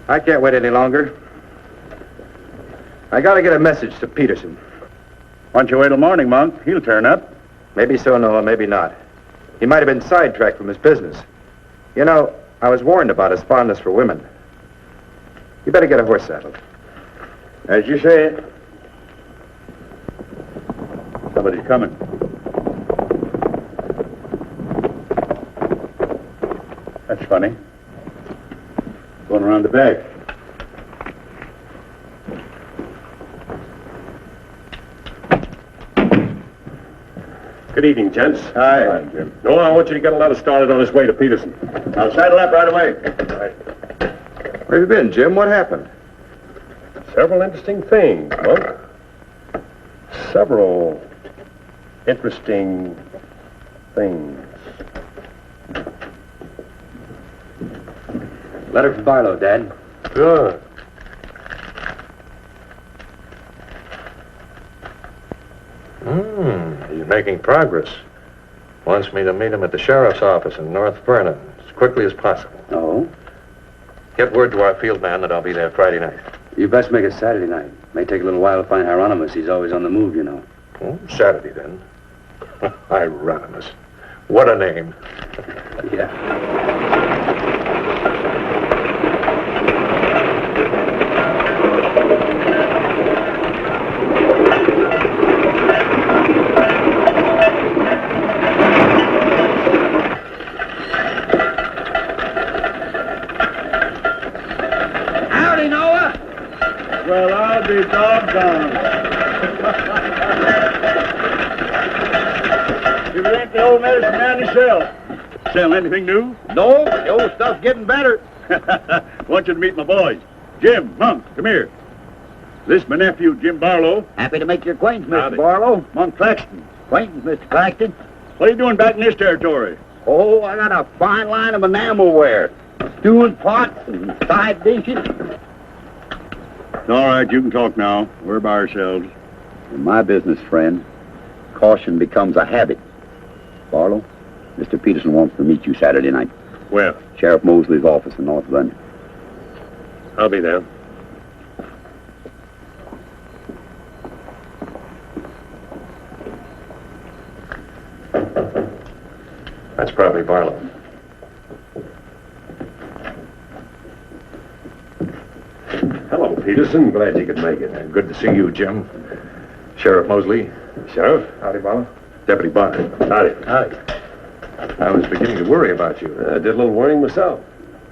I can't wait any longer. I gotta get a message to Peterson. Why don't you wait till morning, Monk? He'll turn up. Maybe so, Noah, maybe not. He might have been sidetracked from his business. You know, I was warned about his fondness for women. You better get a horse saddled. As you say. Somebody's coming. That's funny. Going around the back. Good evening, gents. Hi, Jim. No, I want you to get a letter started on his way to Peterson. I'll saddle up right away. Where have you been, Jim? What happened? Several interesting things, Monk. Several interesting things. Letter from Barlow, Dad. Good. He's making progress. Wants me to meet him at the sheriff's office in North Vernon as quickly as possible. Oh? Get word to our field man that I'll be there Friday night. You best make it Saturday night. May take a little while to find Hieronymus. He's always on the move, you know. Oh, Saturday, then. Hieronymus. What a name. Yeah. Well, I'll be doggone. if it ain't the old medicine man himself. Sell anything new? No, but the old stuff's getting better. Want you to meet my boys. Jim, Monk, come here. This is my nephew, Jim Barlow. Happy to make your acquaintance, Mr. Barlow. Monk Claxton. Acquaintance, Mr. Claxton. What are you doing back in this territory? Oh, I got a fine line of enamelware. Stewing pots and side dishes. All right, you can talk now. We're by ourselves. In my business, friend, caution becomes a habit. Barlow, Mr. Peterson wants to meet you Saturday night. Where? Sheriff Mosley's office in North London. I'll be there. That's probably Barlow. Hello, Peterson. Glad you could make it. Good to see you, Jim. Sheriff Mosley. Sheriff. Howdy, Barlow. Deputy Barker. Howdy. Howdy. I was beginning to worry about you. Did a little worrying myself.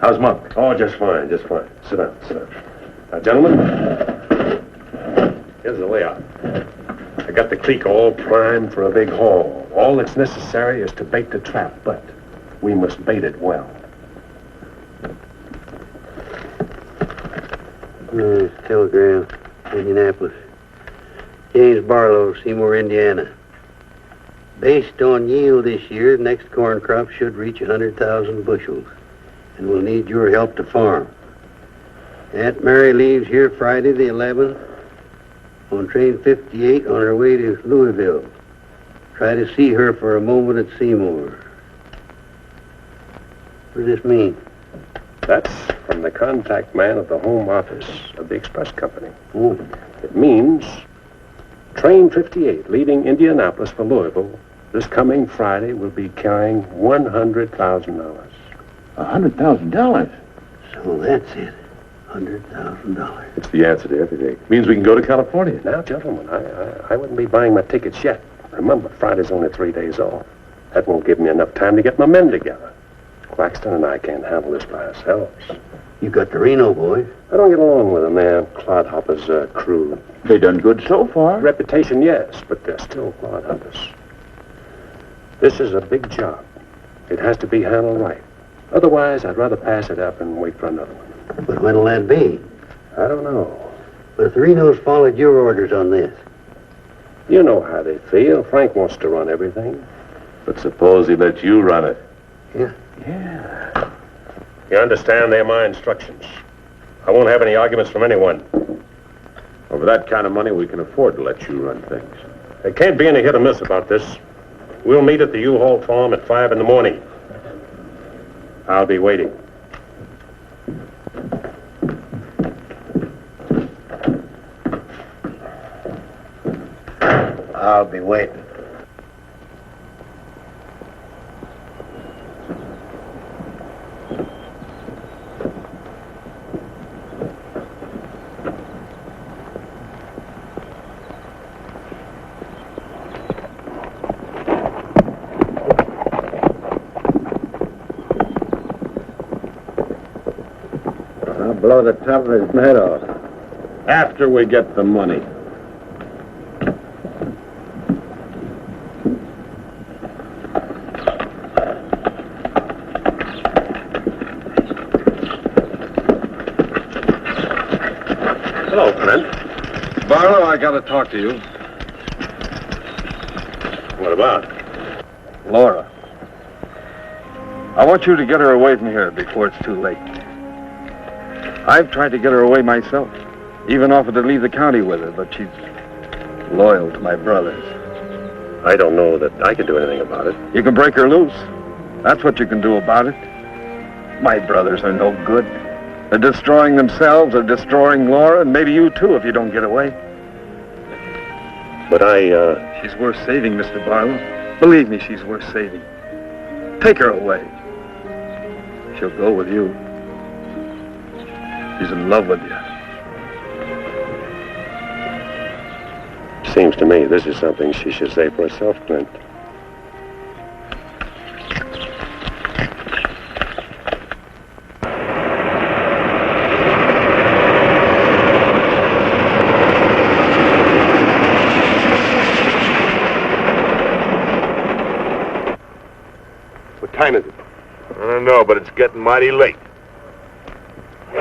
How's Monk? Oh, just fine, just fine. Sit down, sit down. Now, gentlemen, here's the layout. I got the creek all primed for a big haul. All that's necessary is to bait the trap, but we must bait it well. Telegram, Indianapolis. James Barlow, Seymour, Indiana. Based on yield this year, next corn crop should reach 100,000 bushels, and we'll need your help to farm. Aunt Mary leaves here Friday the 11th on train 58 on her way to Louisville. Try to see her for a moment at Seymour. What does this mean? That's from the contact man at the home office of the express company. Oh. It means train 58 leaving Indianapolis for Louisville this coming Friday will be carrying $100,000. $100,000? So that's it. $100,000. It's the answer to everything. It means we can go to California. Now, gentlemen, I wouldn't be buying my tickets yet. Remember, Friday's only 3 days off. That won't give me enough time to get my men together. Claxton and I can't handle this by ourselves. You got the Reno boys. I don't get along with them. They're clodhoppers' crew. They done good so far. Reputation, yes, but they're still clodhoppers. This is a big job. It has to be handled right. Otherwise, I'd rather pass it up and wait for another one. But when'll that be? I don't know. But if the Renos followed your orders on this. You know how they feel. Frank wants to run everything. But suppose he lets you run it. Yeah. Yeah. You understand? They're my instructions. I won't have any arguments from anyone. Over that kind of money, we can afford to let you run things. There can't be any hit or miss about this. We'll meet at the U-Haul farm at 5 in the morning. I'll be waiting. I'll be waiting. I'll blow the top of his head off. After we get the money. Hello, Clint. Barlow, I gotta talk to you. What about? Laura. I want you to get her away from here before it's too late. I've tried to get her away myself. Even offered to leave the county with her, but she's loyal to my brothers. I don't know that I can do anything about it. You can break her loose. That's what you can do about it. My brothers are no good. They're destroying themselves, they're destroying Laura, and maybe you too if you don't get away. But She's worth saving, Mr. Barlow. Believe me, she's worth saving. Take her away. She'll go with you. She's in love with you. Seems to me this is something she should say for herself, Clint. I don't know, but it's getting mighty late. Here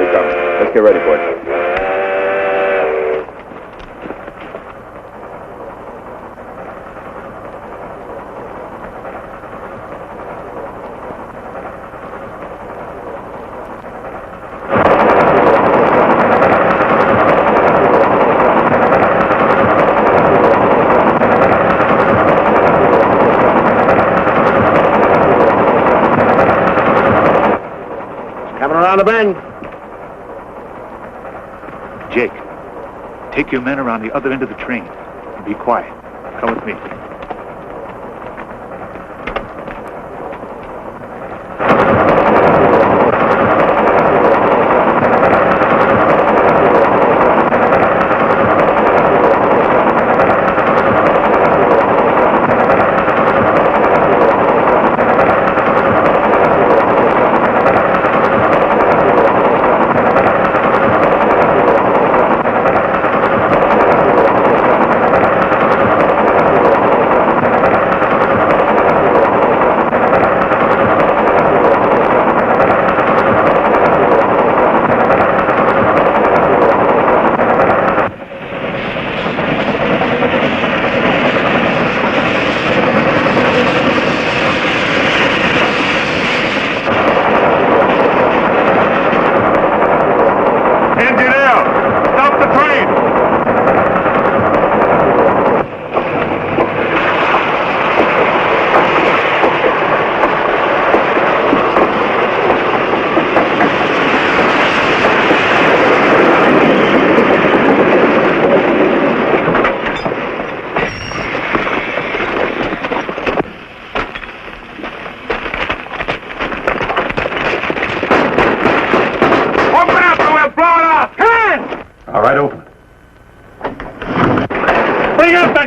he comes. Let's get ready for it. Coming around the bend. Jake, take your men around the other end of the train. And be quiet. Come with me.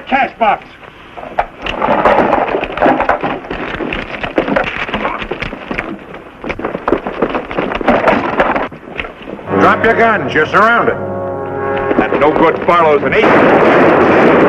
Cash box. Drop your guns. You're surrounded. That no good Barlow's an agent.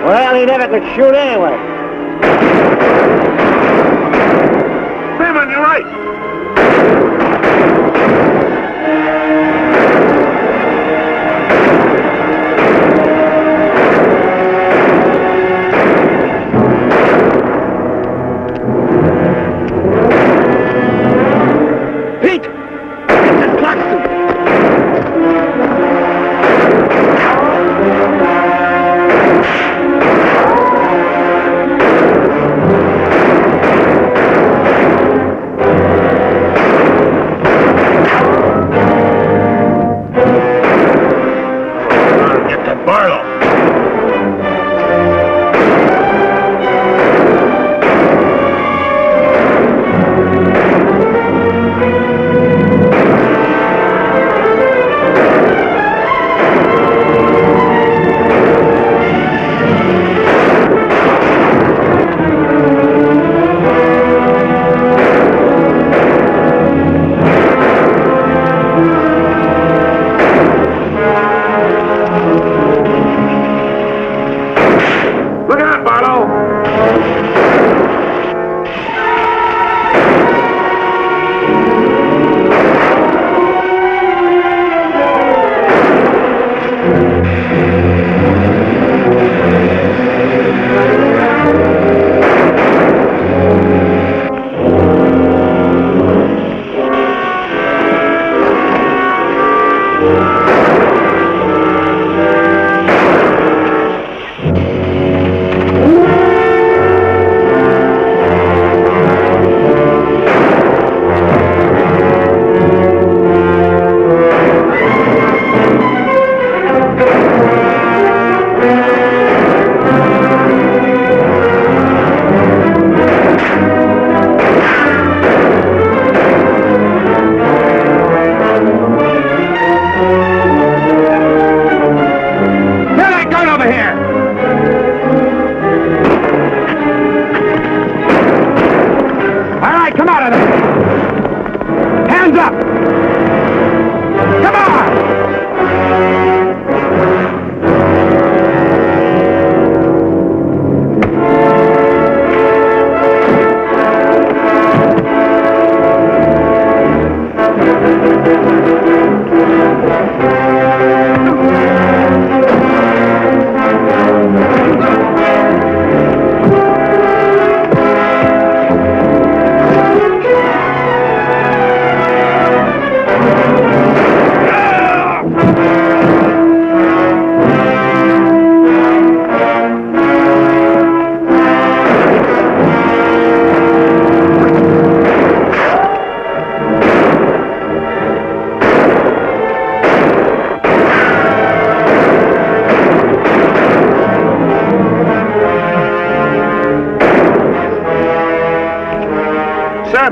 Well, he never could shoot anyway. Simeon, you're right. Pete! Get this Claxton!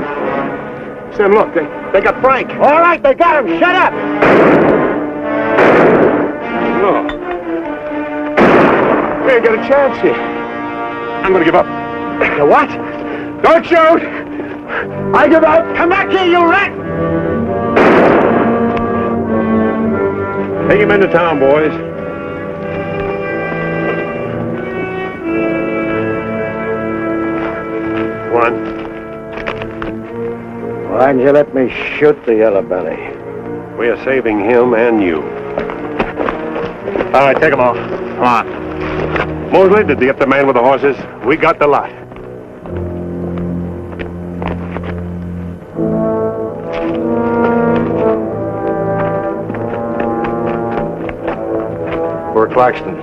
Sam! Sam, look, they got Frank. All right, they got him. Shut up! No. We ain't got a chance here. I'm gonna give up. The what? Don't shoot! I give up. Come back here, you rat! Take him into town, boys. One. Why'd you let me shoot the yellow belly? We are saving him and you. All right, take them off. Come on. Mosley, did you get the man with the horses? We got the lot. Poor Claxton.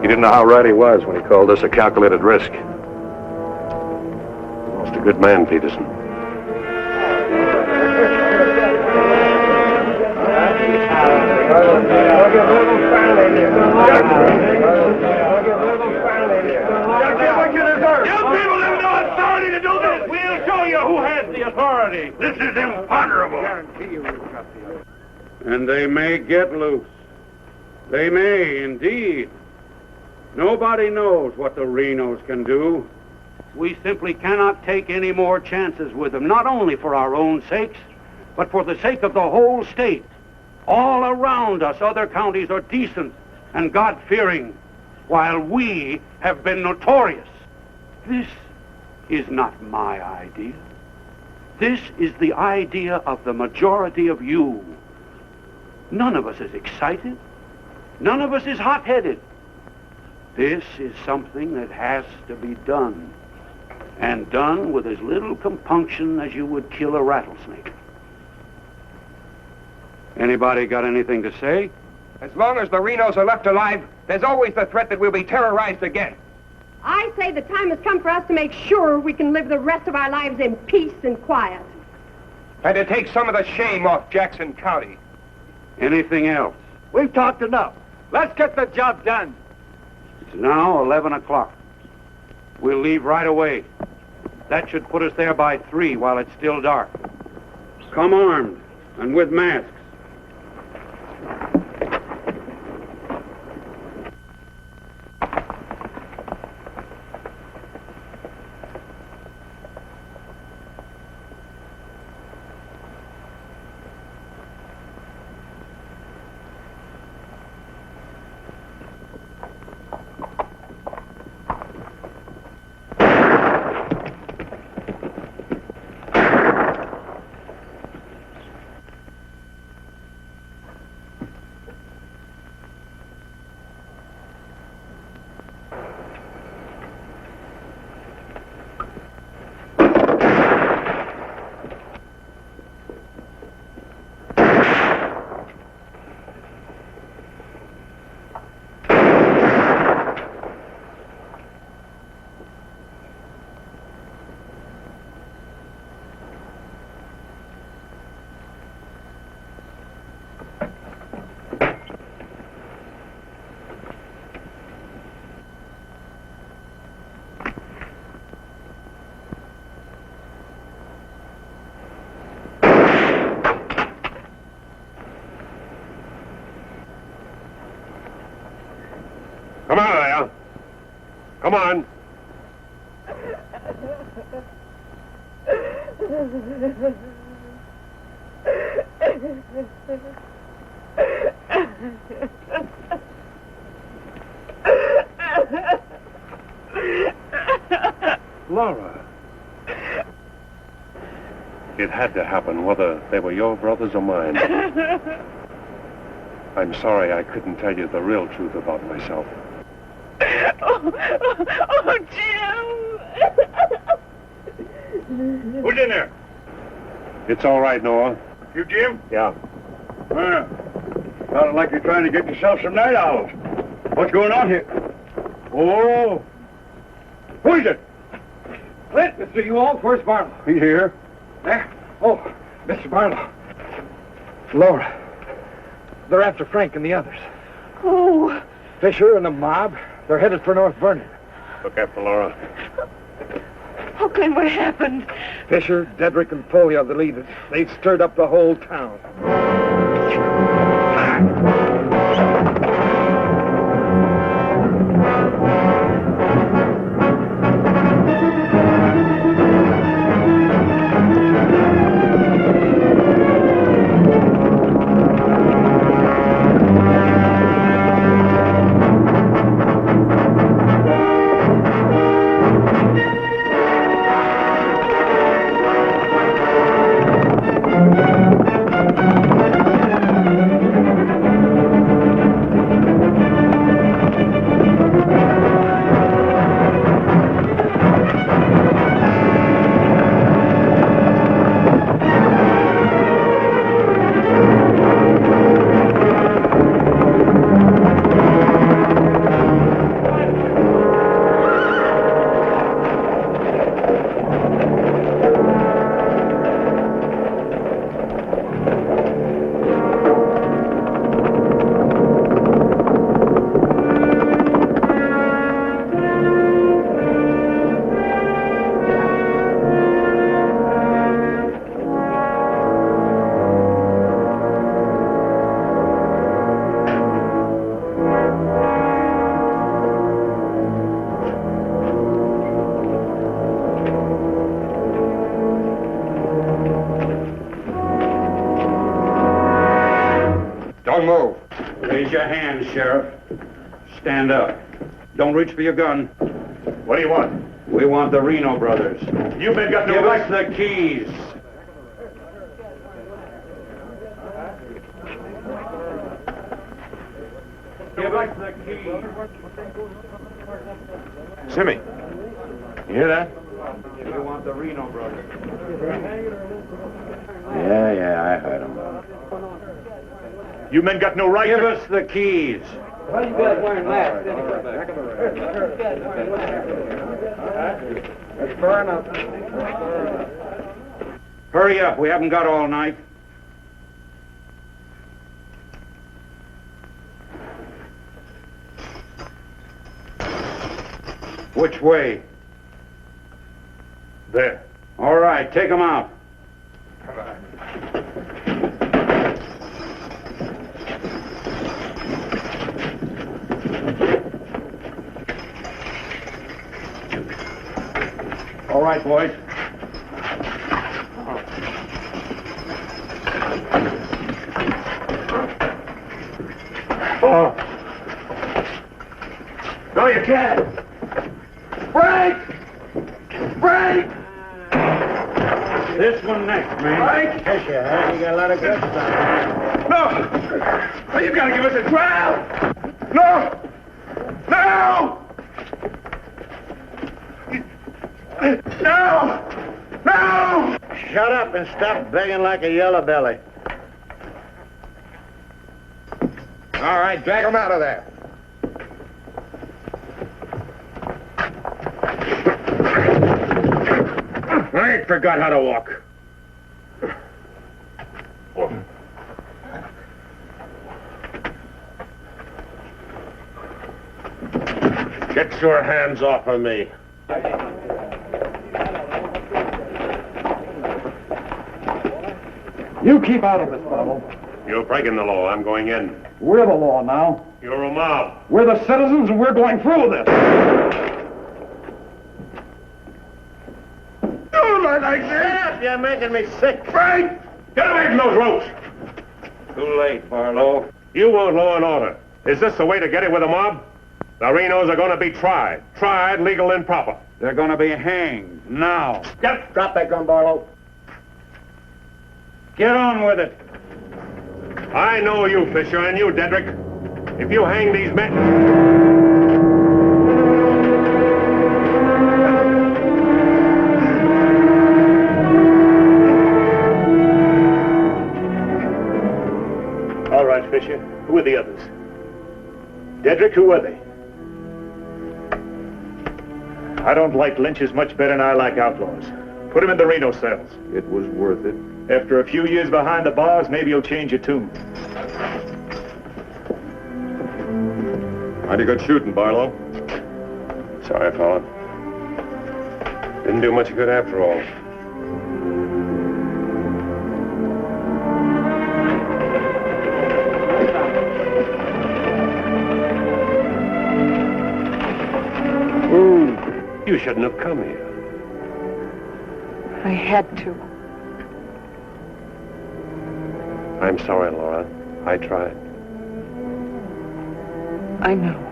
He didn't know how right he was when he called this a calculated risk. Lost a good man, Peterson. We'll show you who has the authority. This is imponderable. And they may get loose. They may, indeed. Nobody knows what the Renos can do. We simply cannot take any more chances with them, not only for our own sakes, but for the sake of the whole state. All around us, other counties are decent and God-fearing, while we have been notorious. This is not my idea. This is the idea of the majority of you. None of us is excited. None of us is hot-headed. This is something that has to be done, and done with as little compunction as you would kill a rattlesnake. Anybody got anything to say? As long as the Renos are left alive, there's always the threat that we'll be terrorized again. I say the time has come for us to make sure we can live the rest of our lives in peace and quiet. And to take some of the shame off Jackson County. Anything else? We've talked enough. Let's get the job done. It's now 11 o'clock. We'll leave right away. That should put us there by 3 while it's still dark. Come armed and with masks. Come on, there. Come on. Laura. It had to happen, whether they were your brothers or mine. I'm sorry I couldn't tell you the real truth about myself. Oh, Jim! Who's in there? It's all right, Noah. You, Jim? Yeah. Sounded like you're trying to get yourself some night owls. What's going on here? Oh. Who is it? Clint, Mr. You all. Where's Barlow? He's here. There? Oh, Mr. Barlow. Laura, they're after Frank and the others. Oh. Fisher and the mob, they're headed for North Vernon. Look after Laura. Oh, Clint, what happened? Fisher, Dedrick, and Foley are the leaders. They've stirred up the whole town. Don't move. Raise your hand, Sheriff. Stand up. Don't reach for your gun. What do you want? We want the Reno Brothers. You men got no Give right. us the keys. Give us the keys. Simeon, you hear that? We want the Reno Brothers. Yeah, I heard him. You men got no right. Give us the keys. Why you guys wearing masks? It's burn up. Hurry up. We haven't got all night. Which way? There. All right, take them out. All right, boys. Oh. No, you can't. Break! Break! This one next, man. Fisher, huh? You got a lot of guts on No! Oh, you gotta give us a trial! No! No! No! No! Shut up and stop begging like a yellow belly. All right, drag them out of there. I ain't forgot how to walk. Get your hands off of me. You keep out of it, fellow. You're breaking the law. I'm going in. We're the law now. You're a mob. We're the citizens, and we're going through this. You look like this. You're making me sick. Frank! Get away from those ropes! Too late, Barlow. You want law and order. Is this the way to get it with a mob? The Renos are going to be tried. Tried, legal, and proper. They're going to be hanged now. Drop that gun, Barlow. Get on with it. I know you, Fisher, and you, Dedrick. If you hang these men... All right, Fisher. Who are the others? Dedrick, who are they? I don't like lynches much better than I like outlaws. Put him in the Reno cells. It was worth it. After a few years behind the bars, maybe you'll change your tune. Mighty good shooting, Barlow. Sorry, fella. Didn't do much good after all. You shouldn't have come here. I had to. I'm sorry, Laura. I tried. I know.